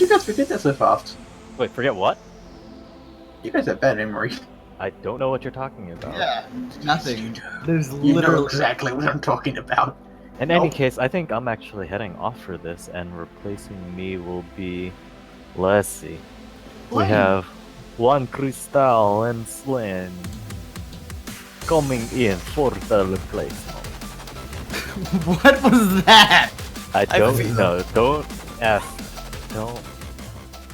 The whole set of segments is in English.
you guys forget that so fast? Wait, forget what? You guys have bad memory. I don't know what you're talking about. Yeah, nothing. There's You know literally exactly what I'm talking about. In any case, I think I'm actually heading off for this, and replacing me will be... Let's see. We Flame. have one Crystal and Slim coming in for the replacement. What was that? I don't know. Don't ask. Don't.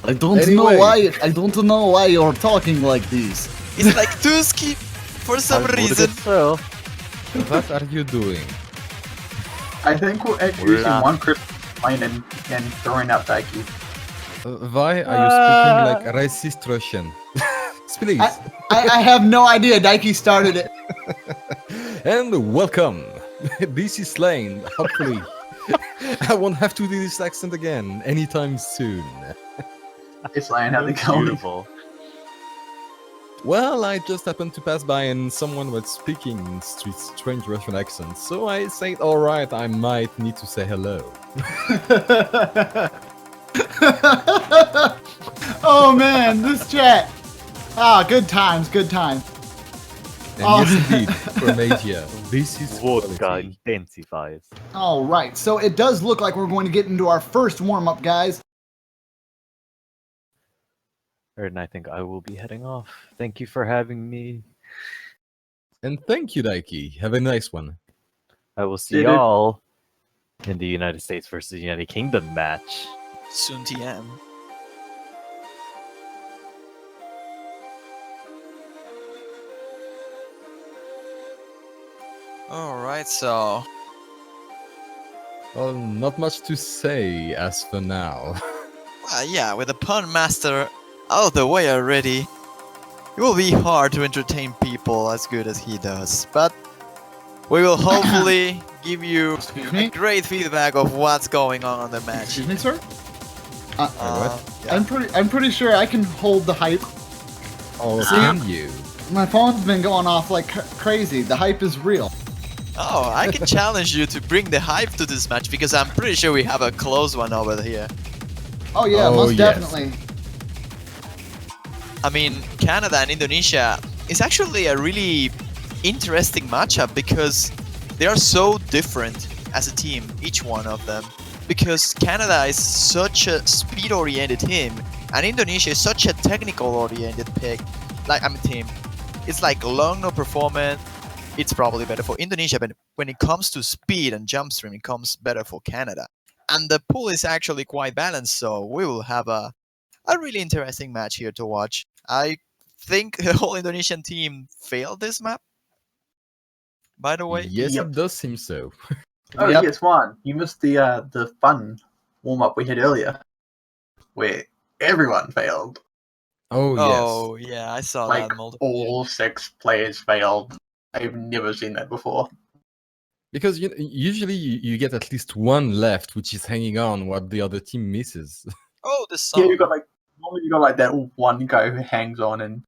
I don't Anyway. know why. I don't know why you're talking like this. It's like Tuski for some I would reason. guess so. What are you doing? I think we're introducing We're not. one crypto plane and throwing out Daiki. Why are you speaking like racist Russian? Please. I have no idea. Daiki started it. And welcome. This is Lane. Hopefully, I won't have to do this accent again anytime soon. It's like how they going. Beautiful. Well, I just happened to pass by and someone was speaking in strange Russian accent, so I said, alright, I might need to say hello. Oh man, this chat. Ah, good times, good times. And Oh. yes, indeed, from Asia, this is Vodka quality. intensifies. All right, so it does look like we're going to get into our first warm-up, guys. And I think I will be heading off. Thank you for having me. And thank you, Daiki. Have a nice one. I will see Did it- y'all in the United States versus United Kingdom match. Soon TM. Alright, so Well, not much to say as for now. yeah, with the pun master out of the way already, it will be hard to entertain people as good as he does. But we will hopefully give you Excuse a me? great feedback of what's going on the match. Excuse me, sir? Yeah. I'm pretty sure I can hold the hype. Oh, See? can you? My phone's been going off like crazy. The hype is real. Oh, I can challenge you to bring the hype to this match because I'm pretty sure we have a close one over here. Oh yeah, Oh, most yes. definitely. I mean, Canada and Indonesia is actually a really interesting matchup because they are so different as a team, each one of them. Because Canada is such a speed-oriented team, and Indonesia is such a technical-oriented team. It's like long no performance. It's probably better for Indonesia, but when it comes to speed and jump stream, it comes better for Canada. And the pool is actually quite balanced, so we will have a really interesting match here to watch. I think the whole Indonesian team failed this map. By the way, Yes, Yep. it does seem so. Oh, Yep. yes, Juan. You missed the fun warm-up we had earlier, where everyone failed. Oh, oh yeah, I saw Like, that multiple. all 6 players failed. I've never seen that before. Because usually you get at least one left, which is hanging on what the other team misses. Oh, the Yeah, song. you got normally you got like that one guy who hangs on and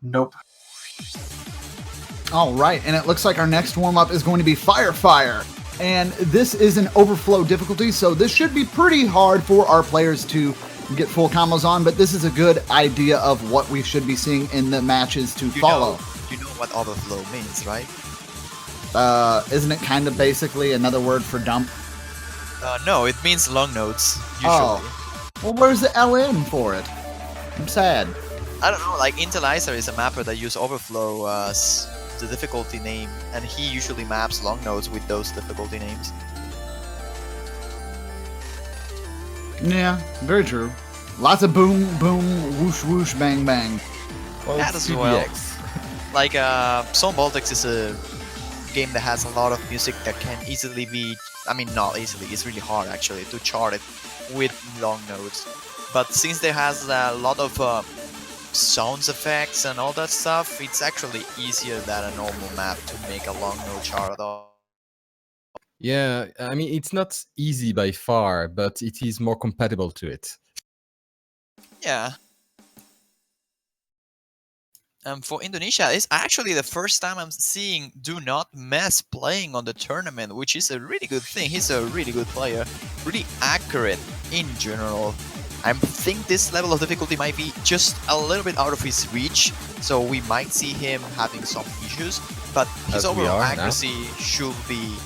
nope. All right, and it looks like our next warm-up is going to be Fire. And this is an overflow difficulty, so this should be pretty hard for our players to get full combos on, but this is a good idea of what we should be seeing in the matches to follow. You know what overflow means, right? Isn't it kind of basically another word for dump? No, it means long notes, usually. Oh. Well, where's the LN for it? I'm sad. I don't know, like Intelizer is a mapper that uses overflow as the difficulty name, and he usually maps long notes with those difficulty names. Yeah, very true. Lots of boom, boom, whoosh, whoosh, bang, bang. Well, That it's as well. CBX. Like, Zone Baltics is a game that has a lot of music that can easily be, I mean, not easily, it's really hard actually to chart it with long notes. But since there has a lot of sounds effects and all that stuff, it's actually easier than a normal map to make a long note chart at all. Yeah, I mean, it's not easy by far, but it is more compatible to it. Yeah. For Indonesia, it's actually the first time I'm seeing Do Not Mess playing on the tournament, which is a really good thing. He's a really good player, really accurate in general. I think this level of difficulty might be just a little bit out of his reach, so we might see him having some issues, but his As we overall are now. accuracy should be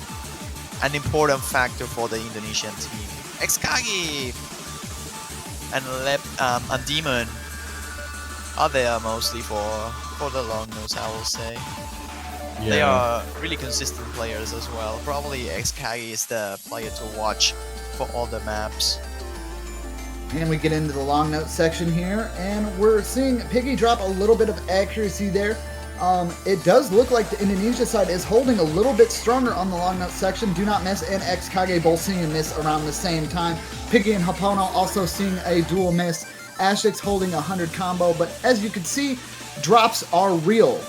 an important factor for the Indonesian team. Xkagi and Demon are there mostly for the long nose, I will say. They are really consistent players as well. Probably Xkagi is the player to watch for all the maps. And we get into the long note section here, and we're seeing Piggy drop a little bit of accuracy there. It does look like the Indonesia side is holding a little bit stronger on the long note section. Do Not Miss and Xkage both seeing a miss around the same time. Piggy and Hapono also seeing a dual miss. Ashix holding a 100 combo, but as you can see, drops are real.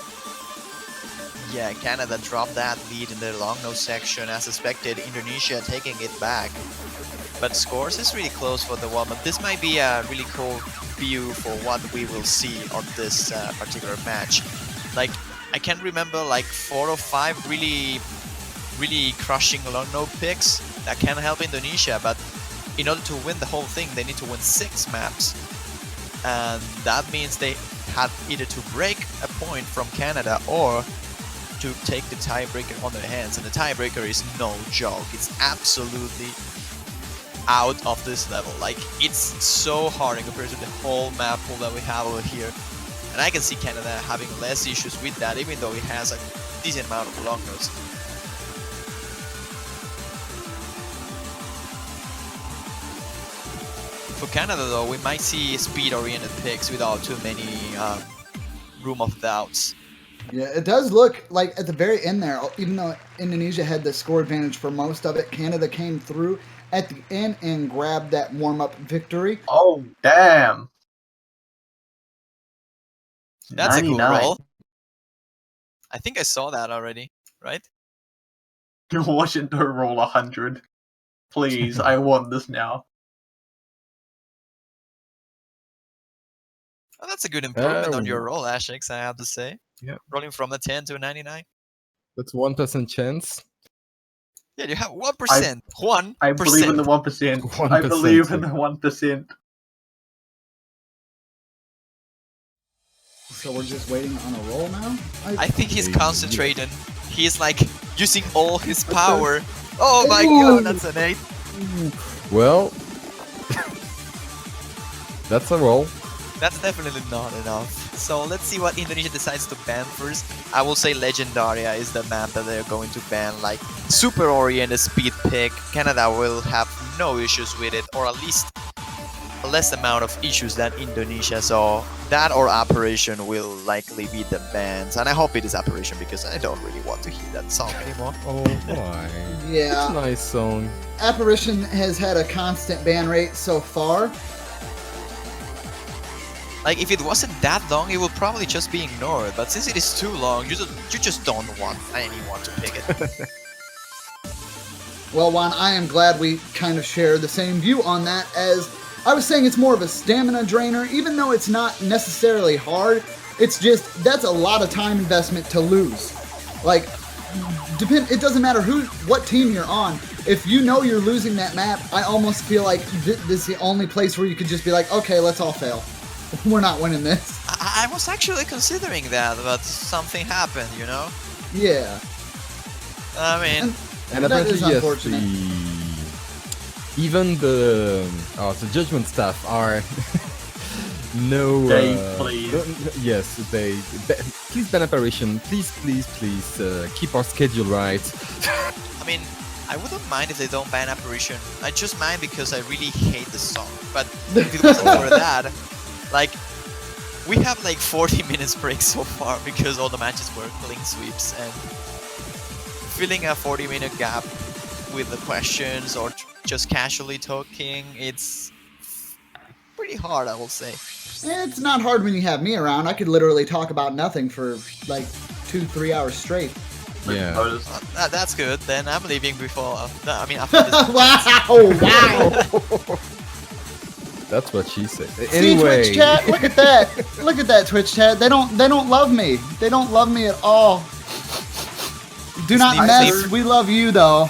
Yeah, Canada dropped that lead in the long nose section as expected. Indonesia taking it back. But scores is really close for the warm-up. This might be a really cool view for what we will see on this particular match. Like, I can remember like 4 or 5 really crushing long node picks that can help Indonesia, but in order to win the whole thing, they need to win 6 maps. And that means they have either to break a point from Canada or to take the tiebreaker on their hands. And the tiebreaker is no joke. It's absolutely out of this level. Like, it's so hard in comparison to the whole map pool that we have over here. And I can see Canada having less issues with that, even though it has a decent amount of long nodes. For Canada though, we might see speed-oriented picks without too many room of doubts. Yeah, it does look like at the very end there, even though Indonesia had the score advantage for most of it, Canada came through at the end and grabbed that warm-up victory. Oh, damn. That's 99. a good roll. I think I saw that already, right? Washington roll 100. Please, I want this now. Oh, that's a good improvement on your roll, Ashix, I have to say. Yeah. Rolling from the 10 to 99. That's 1% chance. Yeah, you have 1%. 1%. I believe in the 1%. I believe in the 1%. So we're just waiting on a roll now? I think he's concentrating. He's like using all his power. Oh my god, that's an 8. Well, that's a roll. That's definitely not enough. So let's see what Indonesia decides to ban first. I will say Legendaria is the map that they're going to ban, like super oriented speed pick. Canada will have no issues with it, or at least a less amount of issues than Indonesia. So that or Operation will likely be the bans. And I hope it is Operation because I don't really want to hear that song anymore. Oh, why? Yeah. It's a nice song. Apparition has had a constant ban rate so far. Like, if it wasn't that long, it would probably just be ignored. But since it is too long, you just don't want anyone to pick it. Well, Juan, I am glad we kind of share the same view on that, as I was saying it's more of a stamina drainer, even though it's not necessarily hard. It's just, that's a lot of time investment to lose. Like, it doesn't matter what team you're on. If you know you're losing that map, I almost feel like this is the only place where you could just be like, okay, let's all fail. We're not winning this. I was actually considering that, but something happened, you know? Yeah. I mean... And that apparently, is yes, unfortunate. even the judgment staff are no. Dave, please. Yes, please ban Apparition. Please keep our schedule right. I mean, I wouldn't mind if they don't ban Apparition. I just mind because I really hate the song. But if it wasn't for that, like, we have like 40 minutes break so far because all the matches were clean sweeps, and filling a 40-minute gap with the questions or just casually talking, it's pretty hard, I will say. It's not hard when you have me around. I could literally talk about nothing for like 2-3 hours straight. Yeah. That's good. Then I'm leaving before. After this. Wow! That's what she said. See, Anyway, Twitch chat, look at that. Look at that, Twitch chat. They don't love me. They don't love me at all. Do not Sneak mess. peek. We love you though.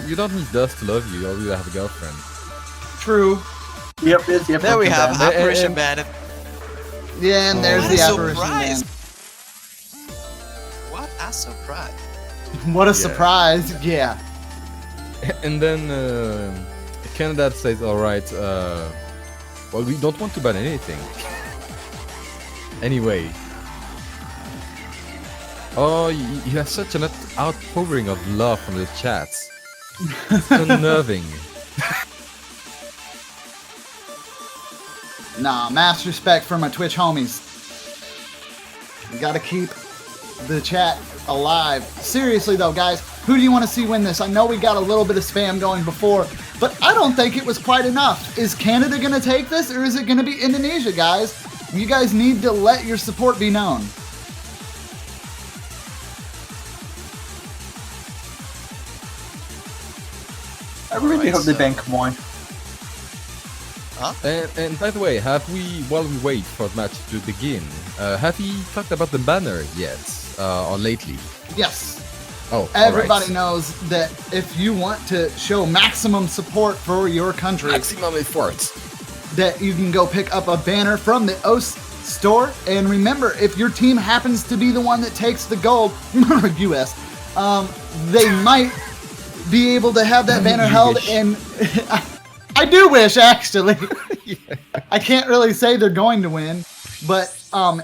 you don't need us to love you, or you have a girlfriend. True. Yep, there's the There we have ban. apparition ban. Yeah, and there's What the a apparition surprise! ban. What a surprise! What a Yeah. surprise! Yeah. And then Canada says, "All right, well, we don't want to ban anything." Anyway. Oh, you have such an outpouring of love from the chats. It's unnerving. Nah, mass respect for my Twitch homies. You gotta keep the chat alive. Seriously though, guys, who do you want to see win this? I know we got a little bit of spam going before, but I don't think it was quite enough. Is Canada gonna take this, or is it gonna be Indonesia, guys? You guys need to let your support be known. I really hope they ban Kamoy. And by the way, have we, while we wait for the match to begin, have we talked about the banner yet, or lately? Yes. Oh, Everybody all right. knows that if you want to show maximum support for your country, Maximum effort. that you can go pick up a banner from the OS store. And remember, if your team happens to be the one that takes the gold, US, they might be able to have that banner held. And I do wish, actually. I can't really say they're going to win, but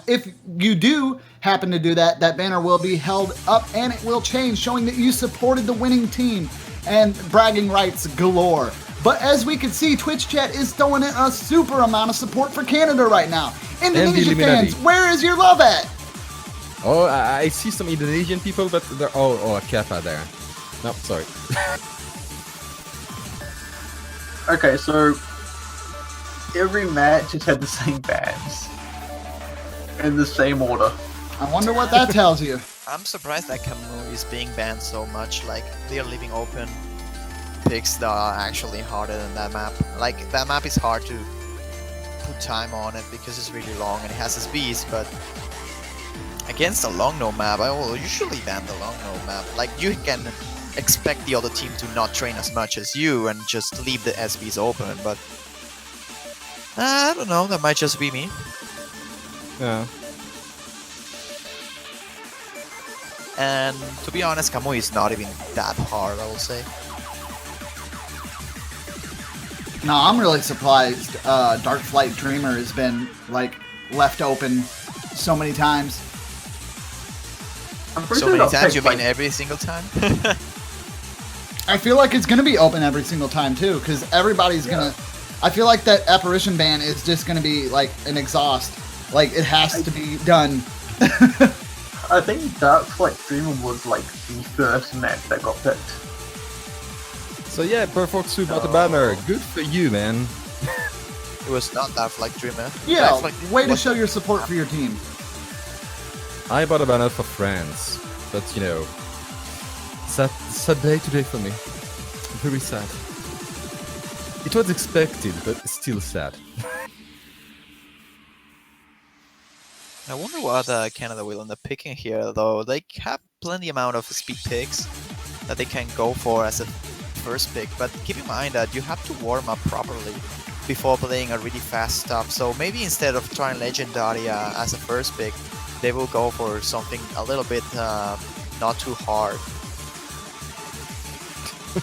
if you do happen to do that, that banner will be held up and it will change, showing that you supported the winning team, and bragging rights galore. But as we can see, Twitch chat is throwing in a super amount of support for Canada right now. Indonesia fans, where is your love at? Oh, I see some Indonesian people, but they're a Kappa there. No, sorry. Okay, so every match has had the same bans in the same order. I wonder what that tells you. I'm surprised that Camus is being banned so much. Like, they are leaving open picks that are actually harder than that map. Like, that map is hard to put time on it because it's really long and it has its beast, but against a long no map, I will usually ban the long no map. Like, you can expect the other team to not train as much as you and just leave the SBs open, but I don't know, that might just be me. Yeah. And to be honest, Kamui is not even that hard, I will say. No, I'm really surprised Dark Flight Dreamer has been, like, left open so many times. I'm pretty So sure many they'll times, take, you mean like, every single time? I feel like it's going to be open every single time, too, because everybody's going to... I feel like that apparition ban is just going to be, like, an exhaust. Like, it has to be done. I think Dark Flight Dreamer was like the first match that got picked. So yeah, Perfoxu bought the banner. Good for you, man. It was not Dark Flight Dreamer. Yeah, Dark Flight Dreamer way to was show your support for your team. I bought a banner for France, but you know, sad day today for me. Very sad. It was expected, but still sad. I wonder what Canada will end up picking here, though. They have plenty amount of speed picks that they can go for as a first pick, but keep in mind that you have to warm up properly before playing a really fast stuff. So maybe instead of trying Legendaria as a first pick, they will go for something a little bit not too hard.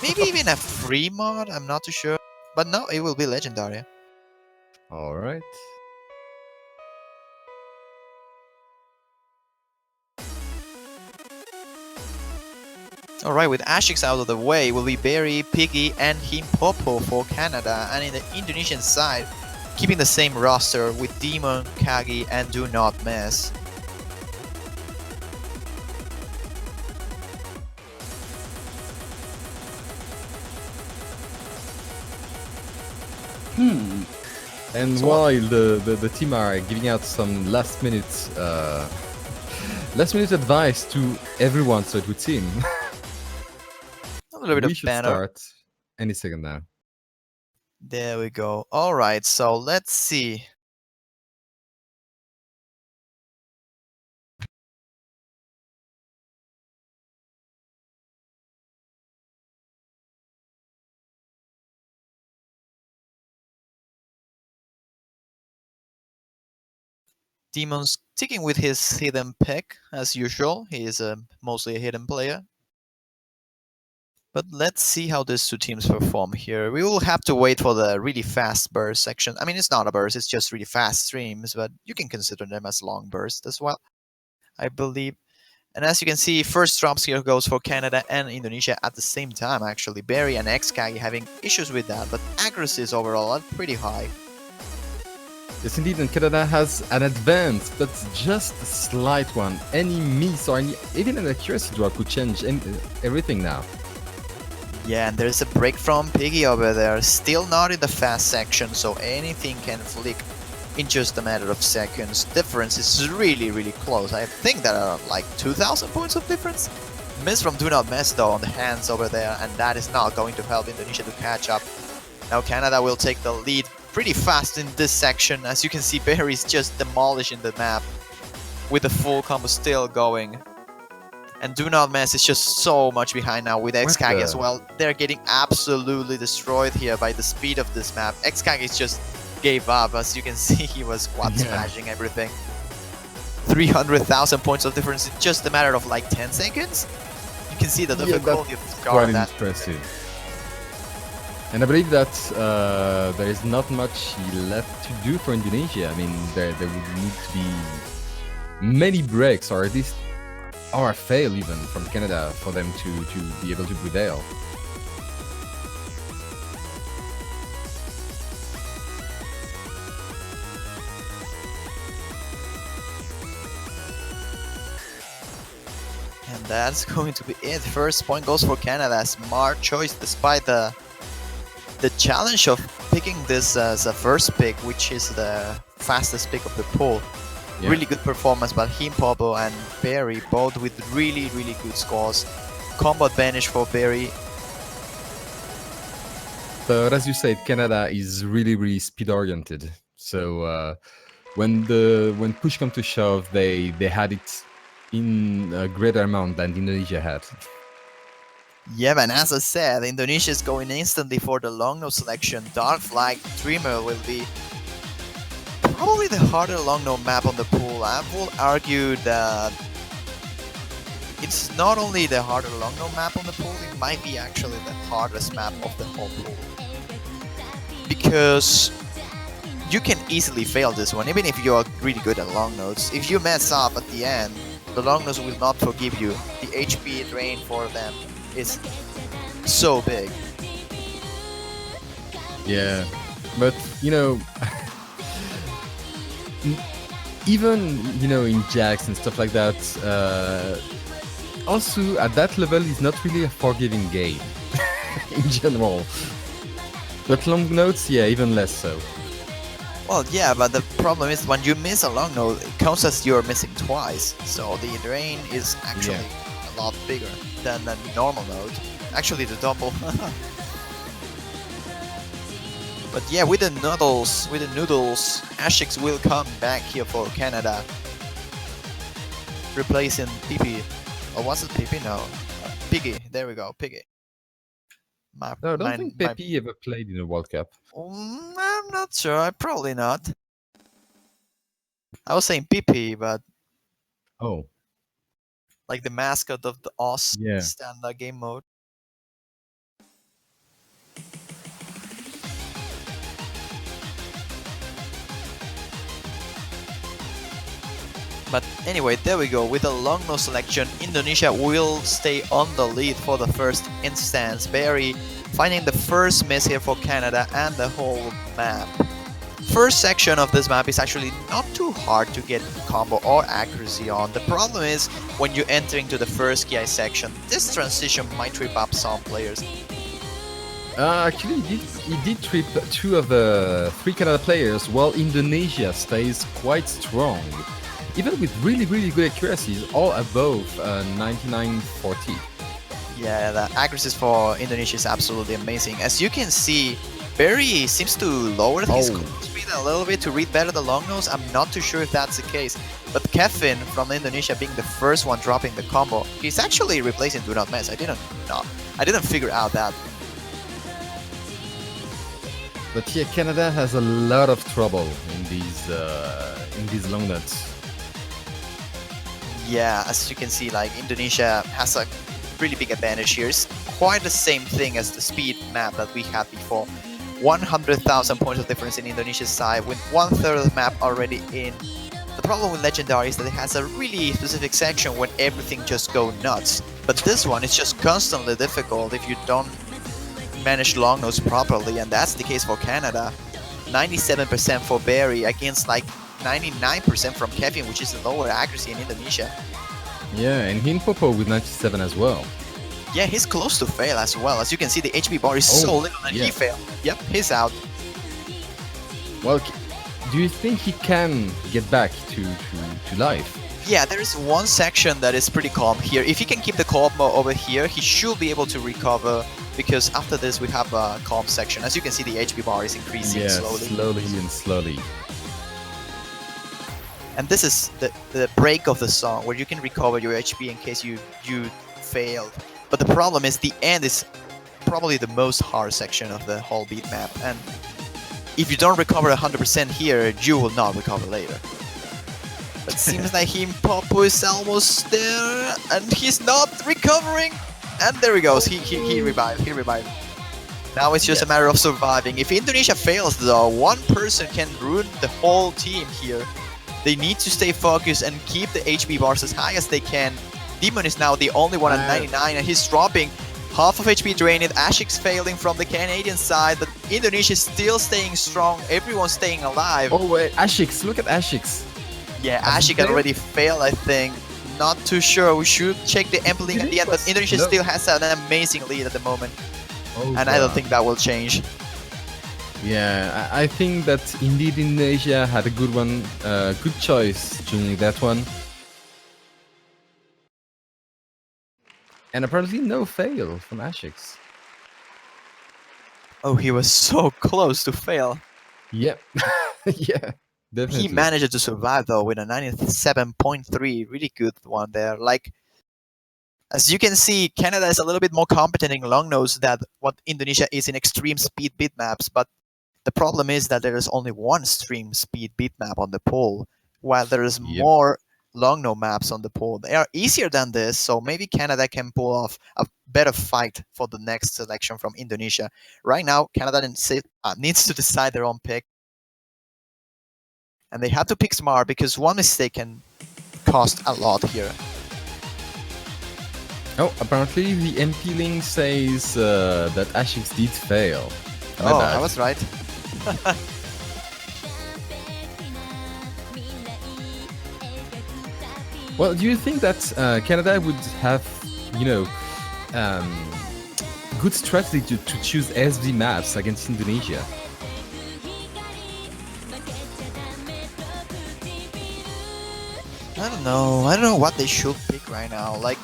Maybe even a free mod, I'm not too sure. But no, it will be Legendaria. Alright. Alright, with Ashix out of the way, will be Berry, Piggy, and Himpopo for Canada. And in the Indonesian side, keeping the same roster with Demon, Kagi, and Do Not Mess. And while the team are giving out some last minute advice to everyone, so it would seem. A little bit We of should banner. start any second now. There we go. Alright, so let's see. Demon's sticking with his hidden pick, as usual. He is mostly a hidden player. But let's see how these two teams perform here. We will have to wait for the really fast burst section. I mean, it's not a burst, it's just really fast streams, but you can consider them as long bursts as well, I believe. And as you can see, first drops here goes for Canada and Indonesia at the same time, actually. Barry and XKG having issues with that, but accuracies overall are pretty high. Yes, indeed, and Canada has an advance, but just a slight one. Any miss or even an accuracy drop could change everything now. Yeah, and there's a break from Piggy over there. Still not in the fast section, so anything can flick in just a matter of seconds. Difference is really, really close. I think there are like 2,000 points of difference. Miss from Do Not Mess though on the hands over there, and that is not going to help Indonesia to catch up. Now Canada will take the lead pretty fast in this section. As you can see, Barry's just demolishing the map with the full combo still going. And Do Not Mess is just so much behind now with XKG as well. They're getting absolutely destroyed here by the speed of this map. XKG just gave up. As you can see, he was quad smashing everything. 300,000 points of difference in just a matter of like 10 seconds. You can see the difficulty of quite that. impressive. And I believe that there is not much left to do for Indonesia. I mean, there would need to be many breaks, or at least or a fail even from Canada for them to be able to prevail. And that's going to be it. First point goes for Canada. Smart choice despite the challenge of picking this as a first pick, which is the fastest pick of the pool. Yeah. Really good performance by him, Pobo and Barry, both with really, really good scores. Combo advantage for Barry. But as you said, Canada is really, really speed oriented. So when push comes to shove, they had it in a greater amount than Indonesia had. Yeah, and as I said, Indonesia is going instantly for the long nose selection. Dark Flag Dreamer will be probably the harder long node map on the pool. I will argue that it's not only the harder long node map on the pool, it might be actually the hardest map of the whole pool. Because you can easily fail this one, even if you are really good at long nodes. If you mess up at the end, the long nodes will not forgive you. The HP drain for them is so big. Yeah, but you know, even in jacks and stuff like that, also at that level is not really a forgiving game in general. But long nodes, yeah, even less so. Well, yeah, but the problem is when you miss a long node, it counts as you're missing twice. So the drain is actually a lot bigger than a normal node. Actually, the double. But yeah, with the noodles, Ashix will come back here for Canada, replacing PP. Or was it PP? No, Piggy. There we go, Piggy. No, I don't think Pepe ever played in a World Cup. I'm not sure. Probably not. I was saying PP, but like the mascot of the Oz standard game mode. But anyway, there we go. With a long nose selection, Indonesia will stay on the lead for the first instance. Barry finding the first miss here for Canada and the whole map. First section of this map is actually not too hard to get combo or accuracy on. The problem is when you enter into the first KI section, this transition might trip up some players. Actually, he did trip two of the three Canada players, while Indonesia stays quite strong. Even with really, really good accuracies, all above 9940. Yeah, the accuracies for Indonesia is absolutely amazing. As you can see, Barry seems to lower his speed a little bit to read better the long nose. I'm not too sure if that's the case. But Kevin from Indonesia being the first one dropping the combo, he's actually replacing Do Not Mess. I didn't figure out that. But yeah, Canada has a lot of trouble in these long nuts. Yeah, as you can see, like Indonesia has a really big advantage here. It's quite the same thing as the speed map that we had before. 100,000 points of difference in Indonesia's side, with 1/3 of the map already in. The problem with Legendary is that it has a really specific section where everything just go nuts. But this one is just constantly difficult if you don't manage long nodes properly, and that's the case for Canada. 97% for Barry against like 99% from Kevin, which is the lower accuracy in Indonesia. Yeah, and Hinpopo with 97 as well. Yeah, he's close to fail as well. As you can see, the HP bar is so little and yeah. he failed. Yep, he's out. Well, do you think he can get back to life? Yeah, there is one section that is pretty calm here. If he can keep the calm over here, he should be able to recover, because after this we have a calm section. As you can see, the HP bar is increasing slowly. slowly. And this is the break of the song, where you can recover your HP in case you failed. But the problem is the end is probably the most hard section of the whole beat map, and if you don't recover 100% here, you will not recover later. But it seems like Hinpopo is almost there, and he's not recovering. And there he goes. He revived. Now it's just a matter of surviving. If Indonesia fails, though, one person can ruin the whole team here. They need to stay focused and keep the HP bars as high as they can. Demon is now the only one at 99, and he's dropping. Half of HP drained. Ashik's failing from the Canadian side, but Indonesia is still staying strong. Everyone's staying alive. Oh wait, Ashix! Look at Ashix. Yeah, Ashik already failed, I think. Not too sure. We should check the Empling at the end, but Indonesia still has an amazing lead at the moment, and I don't think that will change. Yeah, I think that indeed Indonesia had a good one, good choice during that one. And apparently no fail from Ashix. Oh, he was so close to fail. Yep. Yeah, definitely. He managed to survive though with a 97.3, really good one there. Like, as you can see, Canada is a little bit more competent in long nodes than what Indonesia is in extreme speed bitmaps, but the problem is that there is only one extreme speed bitmap on the pool, while there is more long node maps on the pool. They are easier than this, so maybe Canada can pull off a better fight for the next selection from Indonesia. Right now, Canada needs to decide their own pick, and they have to pick smart, because one mistake can cost a lot here. Oh, apparently the MP link says that Ashix did fail. My bad. I was right. Well, do you think that Canada would have, good strategy to choose SV maps against Indonesia? I don't know. I don't know what they should pick right now. Like,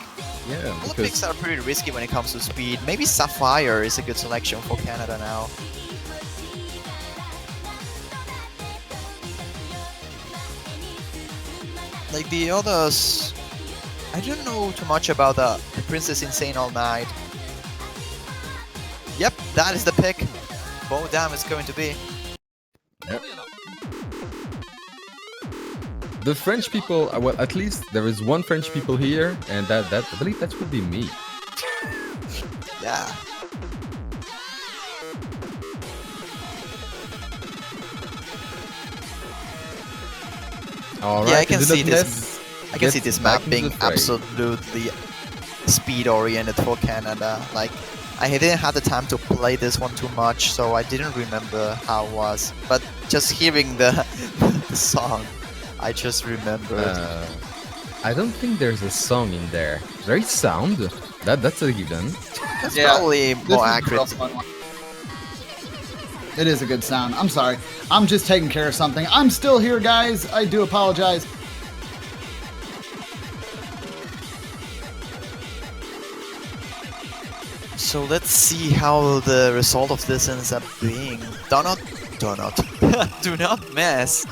Yeah, all the picks are pretty risky when it comes to speed. Maybe Sapphire is a good selection for Canada now. Like the others, I don't know too much about the Princess Insane All Night. Yep, that is the pick. Bo Dam is going to be. Yep. The French people, well, at least there is one French people here, and that I believe that would be me. Yeah. All right, Yeah, I can do see not this. I can see get this back map into being the fray. absolutely speed oriented for Canada. Like, I didn't have the time to play this one too much, so I didn't remember how it was. But just hearing the song, I just remembered. I don't think there's a song in there. There is sound. That's a given. That's Yeah, probably This more is a accurate. rough one. It is a good sound. I'm sorry. I'm just taking care of something. I'm still here, guys. I do apologize. So let's see how the result of this ends up being. Do not mess.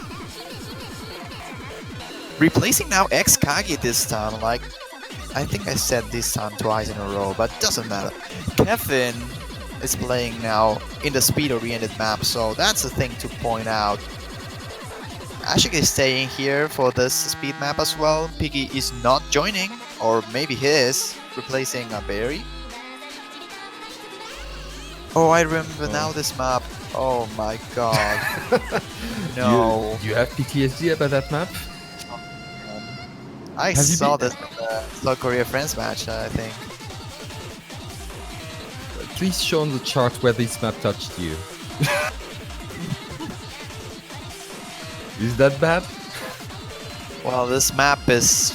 Replacing now X-Kage this time. Like, I think I said this time twice in a row, but doesn't matter. Kevin is playing now in the speed-oriented map, so that's the thing to point out. Ashik is staying here for this speed map as well. Piggy is not joining, or maybe he is, replacing a Berry. Oh, I remember now this map. Oh my god. No. You have PTSD about that map? I Have you saw been- this in the South Korea Friends match, I think. Please show on the chart where this map touched you. Is that bad? Well, this map is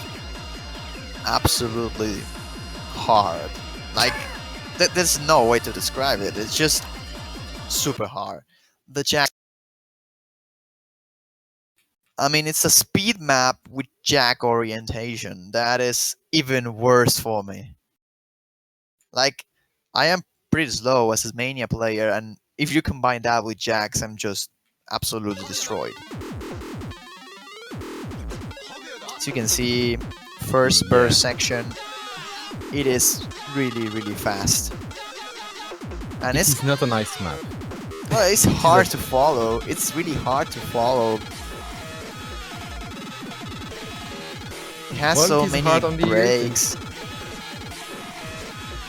absolutely hard. Like, there's no way to describe it. It's just super hard. The Jack. I mean, it's a speed map with Jack orientation. That is even worse for me. Like, I am pretty slow as a mania player, and if you combine that with Jacks, I'm just absolutely destroyed. As you can see, first burst section, it is really, really fast. And It's not a nice map. well, it's hard to follow. It's really hard to follow. It has Well, so it is many hard on the ears. breaks.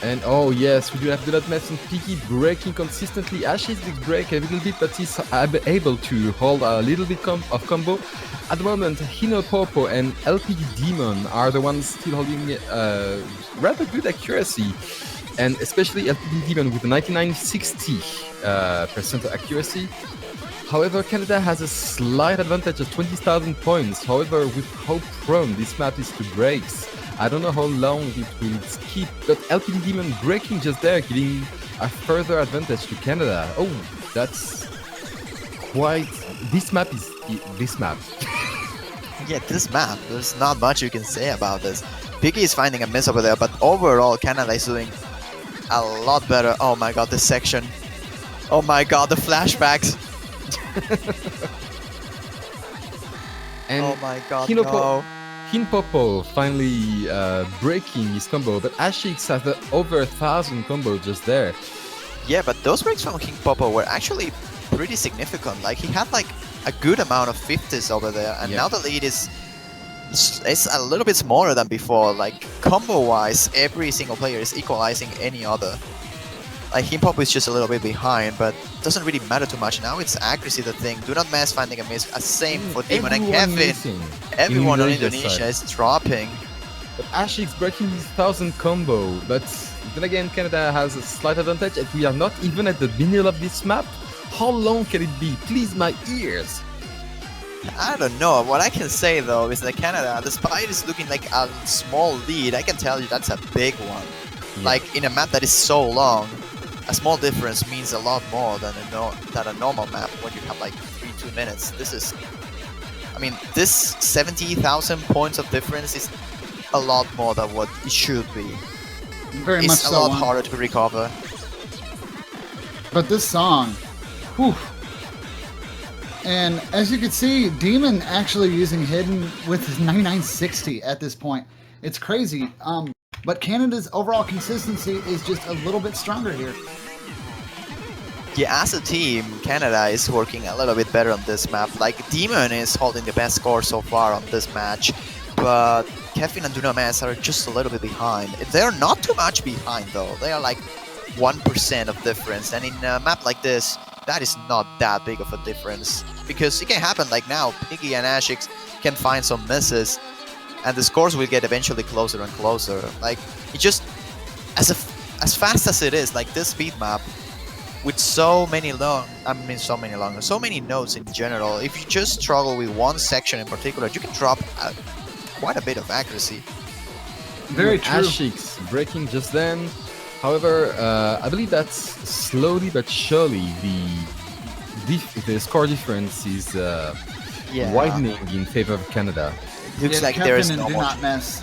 And oh yes, we do have Do Not Mess and Piggy breaking consistently. Ashes did break a little bit, but he's able to hold a little bit of combo. At the moment, Hino Popo and LPD Demon are the ones still holding rather good accuracy. And especially LPD Demon with 99.60% accuracy. However, Canada has a slight advantage of 20,000 points. However, with how prone this map is to breaks, I don't know how long it will keep, but LPD Demon breaking just there, giving a further advantage to Canada. Oh, that's quite... This map is... This map. Yeah, this map, there's not much you can say about this. Piggy is finding a miss over there, but overall, Canada is doing a lot better. Oh my god, this section. Oh my god, the flashbacks. And Oh my god, Hinopo- no. Hinpopo finally breaking his combo, but Ashix has over 1,000 combo just there. Yeah, but those breaks from King Popo were actually pretty significant. Like, he had like a good amount of 50s over there, and Yeah. now the lead is a little bit smaller than before. Like, combo-wise, every single player is equalizing any other. Like, Hinpopo is just a little bit behind, but doesn't really matter too much. Now it's accuracy the thing. Do Not Mess finding a miss. Same for Demon and Everyone Kevin. missing. Everyone on Indonesia's Indonesia side. is dropping. But Ashix breaking his 1,000 combo, but then again Canada has a slight advantage and we are not even at the middle of this map. How long can it be? Please, my ears! I don't know. What I can say though is that Canada, despite it's looking like a small lead, I can tell you that's a big one. Yeah. Like, in a map that is so long, a small difference means a lot more than a normal map when you have like 3-2 minutes. This is, I mean, this 70,000 points of difference is a lot more than what it should be. Very much It's a so. lot harder to recover. But this song, whew. And as you can see, Demon actually using Hidden with his 9960 at this point. It's crazy. But Canada's overall consistency is just a little bit stronger here. Yeah, as a team, Canada is working a little bit better on this map. Like, Demon is holding the best score so far on this match, but Kevin and Dunames are just a little bit behind. They're not too much behind though. They are like 1% of difference, and in a map like this, that is not that big of a difference. Because it can happen like now, Piggy and Ashix can find some misses, and the scores will get eventually closer and closer. Like, it just, as fast as it is, like this speed map, with so many nodes in general, if you just struggle with one section in particular, you can drop quite a bit of accuracy. Very true. Ashix breaking just then. However, I believe that slowly but surely the score difference is widening in favor of Canada. Looks like Kevin there is and no Do more. Not Mess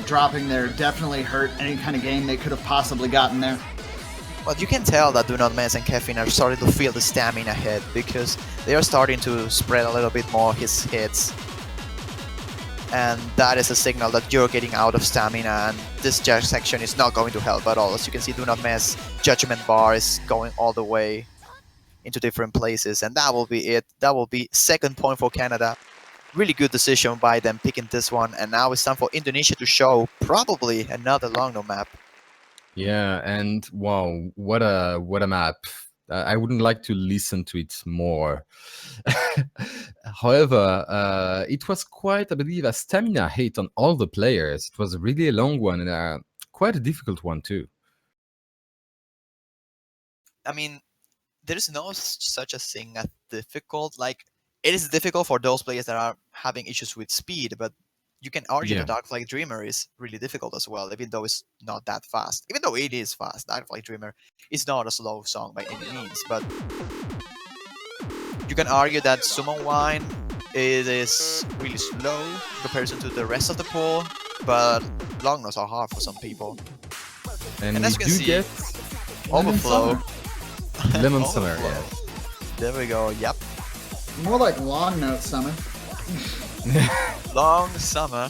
dropping there definitely hurt any kind of game they could have possibly gotten there. But you can tell that Do Not Mess and Kevin are starting to feel the stamina hit, because they are starting to spread a little bit more his hits. and that is a signal that you're getting out of stamina, and this judge section is not going to help at all. As you can see, do not mess judgment bar is going all the way into different places, and that will be it. That will be second point for Canada. Really good decision by them picking this one, and now it's time for Indonesia to show probably another long no map. Yeah, and wow, what a map. I wouldn't like to listen to it more. However, it was quite, I believe, a stamina hit on all the players. It was really a long one and quite a difficult one too. I mean, there is no such a thing as difficult. Like, it is difficult for those players that are having issues with speed, but you can argue Yeah. that Dark Flight Dreamer is really difficult as well, even though it's not that fast. Even though it is fast, Dark Flight Dreamer is not a slow song by any means, but you can argue that Summon Wine is really slow in comparison to the rest of the pool, but long notes are hard for some people. And And we as you can do see, get Overflow. Lemon Summer, Overflow. yeah. There we go, yep. More like long note summer. Long summer.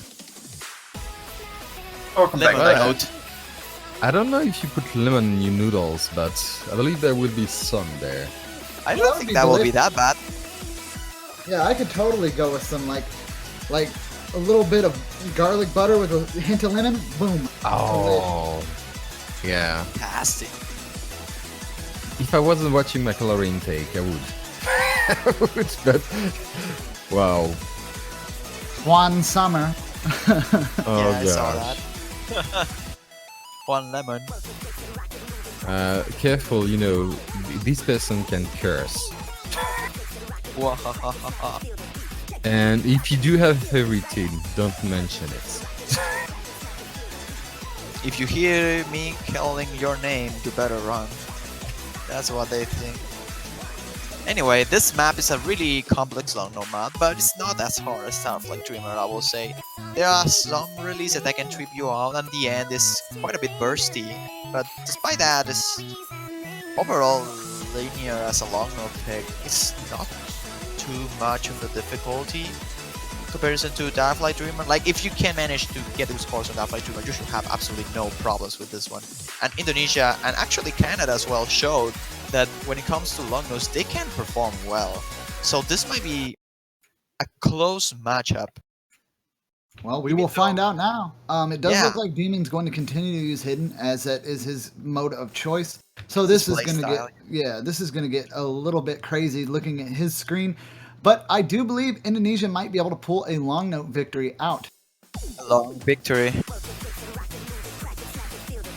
Welcome back. Lemon guys. note. I don't know if you put lemon in your noodles, but I believe there will be some there. I That don't would think be that will be delicious. that bad. Yeah, I could totally go with some like a little bit of garlic butter with a hint of lemon. Boom. Oh, yeah. Fantastic. If I wasn't watching my calorie intake, I would. I would, but wow. Juan Summer. Oh Yeah, I saw gosh. that. One lemon. Careful, you know, this person can curse. Wahahaha. And if you do have a favorite team, don't mention it. If you hear me calling your name, you better run. That's what they think. Anyway, this map is a really complex long no map, but it's not as hard as Starflight Dreamer, I will say. There are some releases that can trip you out, and the end is quite a bit bursty. But despite that, it's overall linear as a long no pick. It's not too much of a difficulty in comparison to Starflight Dreamer. Like, if you can manage to get the scores on Starflight Dreamer, you should have absolutely no problems with this one. And Indonesia, and actually Canada as well, showed that when it comes to long nose, they can perform well. So this might be a close matchup. Well, we will find out now. It does Yeah. look like Demon's going to continue to use hidden, as that is his mode of choice. So this is play going to get, style. yeah, this is going to get a little bit crazy looking at his screen. But I do believe Indonesia might be able to pull a long note victory out. A long victory.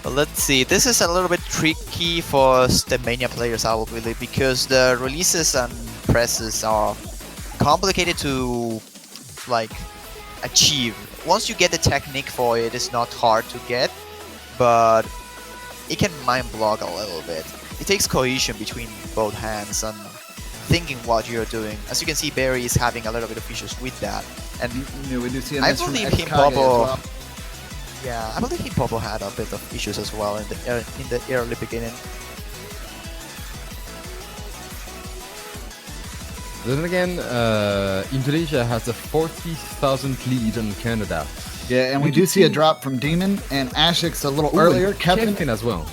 But let's see, this is a little bit tricky for the mania players, I will believe, because the releases and presses are complicated to like achieve. Once you get the technique for it, it's not hard to get, but it can mind block a little bit. It takes cohesion between both hands and thinking what you're doing. As you can see, Barry is having a little bit of issues with that, and Yeah, we do see a I miss from believe Xkage Himpopo- as well. yeah, I believe Himpopo had a bit of issues as well in the early beginning. Then again, Indonesia has a 40,000 lead on Canada. Yeah, and we do see a drop from Demon and Ashix a little earlier. Kevin as well.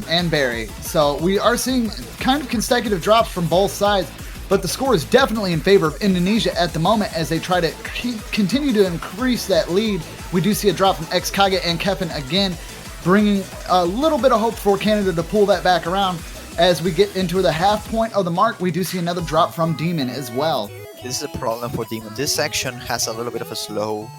And Barry. So we are seeing kind of consecutive drops from both sides, but the score is definitely in favor of Indonesia at the moment as they try to continue to increase that lead. We do see a drop from Xkage and Kevin again, bringing a little bit of hope for Canada to pull that back around. As we get into the half point of the mark, we do see another drop from Demon as well. This is a problem for Demon. This section has a little bit of a slow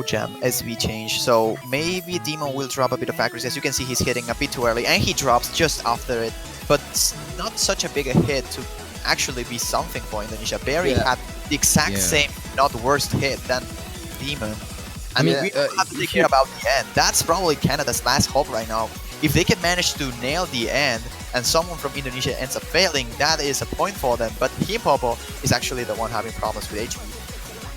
jam SV change, so maybe Demon will drop a bit of accuracy. As you can see, he's hitting a bit too early, and he drops just after it, but it's not such a big a hit to actually be something for Indonesia. Barry Yeah. had the exact same, not worst hit than Demon. I mean, Yeah, we don't have to if take you- care about the end. That's probably Canada's last hope right now. If they can manage to nail the end and someone from Indonesia ends up failing, that is a point for them. But Himpopo is actually the one having problems with HP.